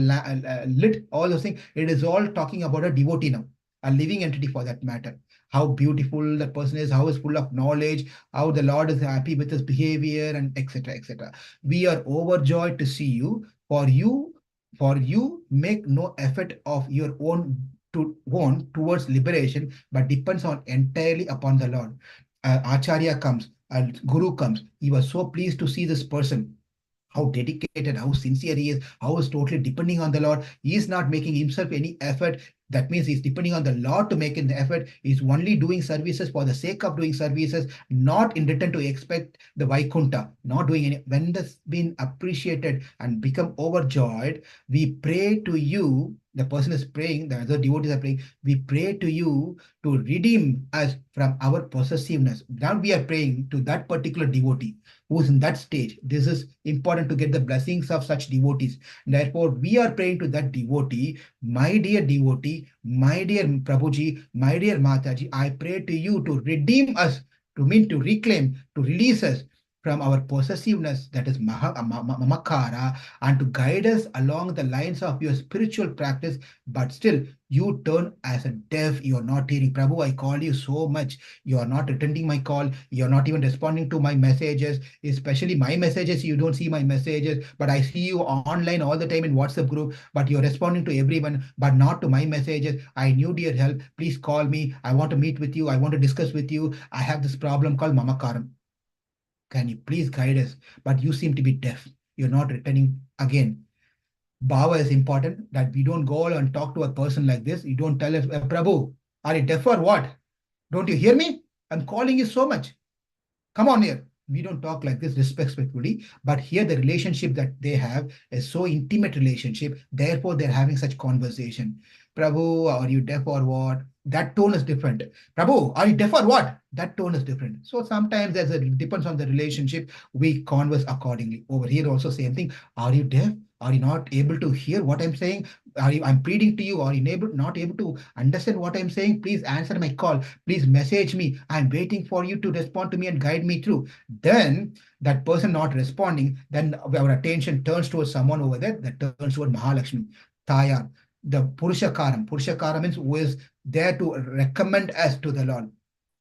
lit, all those things. It is all talking about a devotee now, a living entity for that matter. How beautiful that person is, how is full of knowledge, how the Lord is happy with his behavior, and etc. etc. We are overjoyed to see you. For you make no effort of your own to want towards liberation, but depends on entirely upon the Lord. Acharya comes, Guru comes. He was so pleased to see this person, how dedicated, how sincere he is, how he's totally depending on the Lord. He is not making himself any effort. That means he's depending on the Lord to make an effort. He's only doing services for the sake of doing services, not in return to expect the Vaikunta, not doing any. When that's been appreciated and become overjoyed, we pray to you. The person is praying, the other devotees are praying. We pray to you to redeem us from our possessiveness. Now we are praying to that particular devotee who's in that stage. This is important to get the blessings of such devotees. Therefore, we are praying to that devotee, my dear devotee, my dear Prabhuji, my dear Mataji, I pray to you to redeem us, to reclaim, to release us from our possessiveness, that is mamakara, and to guide us along the lines of your spiritual practice. But still, you turn as a deaf, you are not hearing. Prabhu, I call you so much. You are not attending my call. You are not even responding to my messages, especially my messages. You don't see my messages, but I see you online all the time in WhatsApp group, but you're responding to everyone, but not to my messages. I need your help. Please call me. I want to meet with you. I want to discuss with you. I have this problem called Mamakaram. Can you please guide us? But you seem to be deaf. You're not returning again. Bhava is important, that we don't go and talk to a person like this. You don't tell us, Prabhu, are you deaf or what? Don't you hear me? I'm calling you so much. Come on here. We don't talk like this respectfully, but here the relationship that they have is so intimate relationship. Therefore, they're having such conversation. Prabhu, are you deaf or what? That tone is different. Prabhu, are you deaf or what? That tone is different. So sometimes it depends on the relationship. We converse accordingly. Over here also same thing. Are you deaf? Are you not able to hear what I'm saying? I'm pleading to you. Are you not able to understand what I'm saying? Please answer my call. Please message me. I'm waiting for you to respond to me and guide me through. Then that person not responding, then our attention turns towards someone over there that turns toward Mahalakshmi, Tayar, the Purushakaram. Purushakaram means who is there to recommend us to the Lord.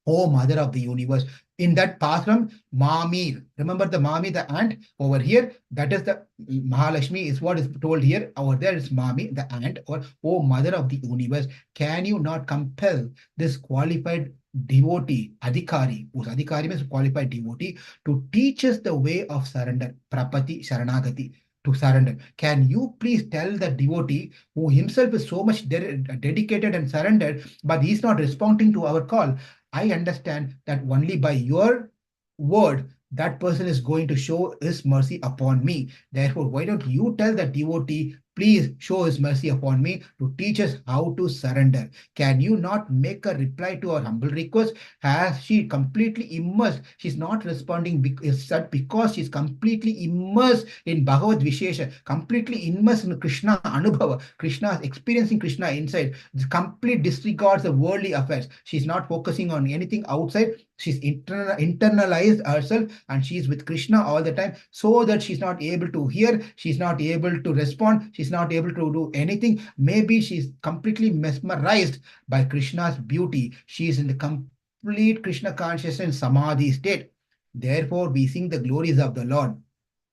Oh, Mother of the Universe. In that Paratantryam, Mamir. Remember the Mami, the ant over here? That is the Mahalakshmi is what is told here. Over there is Mami, the ant, or Oh, Mother of the Universe. Can you not compel this qualified devotee, Adhikari, whose Adhikari means qualified devotee, to teach us the way of surrender, Prapati Sharanagati, to surrender? Can you please tell the devotee who himself is so much dedicated and surrendered, but he's not responding to our call? I understand that only by your word that person is going to show his mercy upon me. Therefore, why don't you tell the devotee, please show his mercy upon me to teach us how to surrender? Can you not make a reply to our humble request? Has she completely immersed? She's not responding because she's completely immersed in Bhagavad Vishesha, completely immersed in Krishna Anubhava. Krishna is experiencing Krishna inside. Complete disregards the worldly affairs. She's not focusing on anything outside. She's internalized herself and she's with Krishna all the time, so that she's not able to hear, she's not able to respond, she's not able to do anything. Maybe she's completely mesmerized by Krishna's beauty. She is in the complete Krishna consciousness samadhi state. Therefore, we sing the glories of the Lord.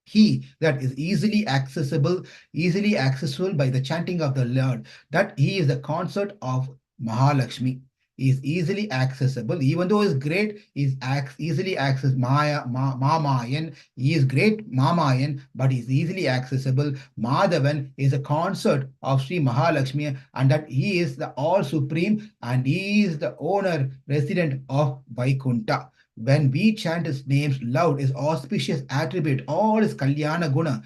He that is easily accessible by the chanting of the Lord, that he is the consort of Mahalakshmi. He is easily accessible, even though he is great, he is easily accessible. Mamayan, he is great Mamayan, but he is easily accessible. Madhavan is a consort of Sri Mahalakshmi, and that he is the all supreme and he is the owner, resident of Vaikunta. When we chant his names loud, his auspicious attribute, all his Kalyana Guna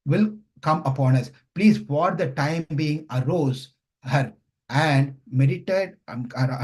will come upon us. Please, for the time being, arose her and meditate,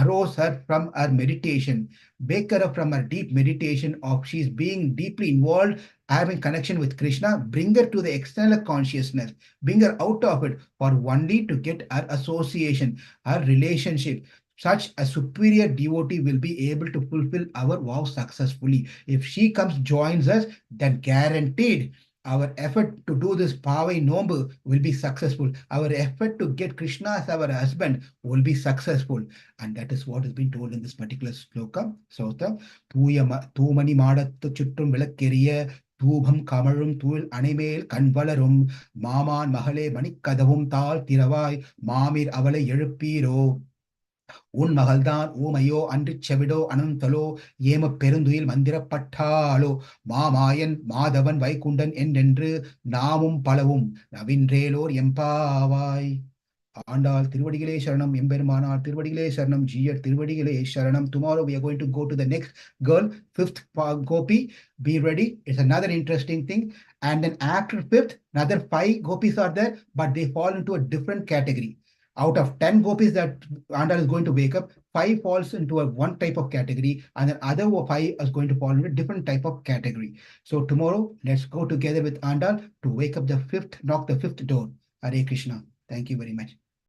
arose her from her meditation, wake her up from her deep meditation of she's being deeply involved, having connection with Krishna, bring her to the external consciousness, bring her out of it for only to get her association, her relationship. Such a superior devotee will be able to fulfill our vow successfully. If she comes, joins us, then guaranteed our effort to do this Pavai Nombu will be successful. Our effort to get Krishna as our husband will be successful. And that is what has been told in this particular sloka. So the Tumari Madattu Chuttum Vilakeriya Tubam Kamarum Tul Animel Kanvalarum Maman Mahale Manikadavum Tal Tiravai Mamir Avale Yerupiro Unmagal Umayo Andri Chevido Anantalo Yema Perunduil Mandira Mamayan Madavan Vaikundan Endendru Namum Palavum Navindrelor Yempavai Andal Tiruvadigalai Sharanam Embermanar Tiruvadigalai Sharanam Jiyat Tiruvadigalai Sharanam. Tomorrow we are going to go to the next girl, fifth Gopi. Be ready. It's another interesting thing. And then after fifth, another 5 gopis are there, but they fall into a different category. Out of 10 gopis that Andal is going to wake up, 5 falls into a one type of category, and the other 5 is going to fall into a different type of category. So tomorrow, let's go together with Andal to wake up the fifth, knock the fifth door. Hare Krishna. Thank you very much.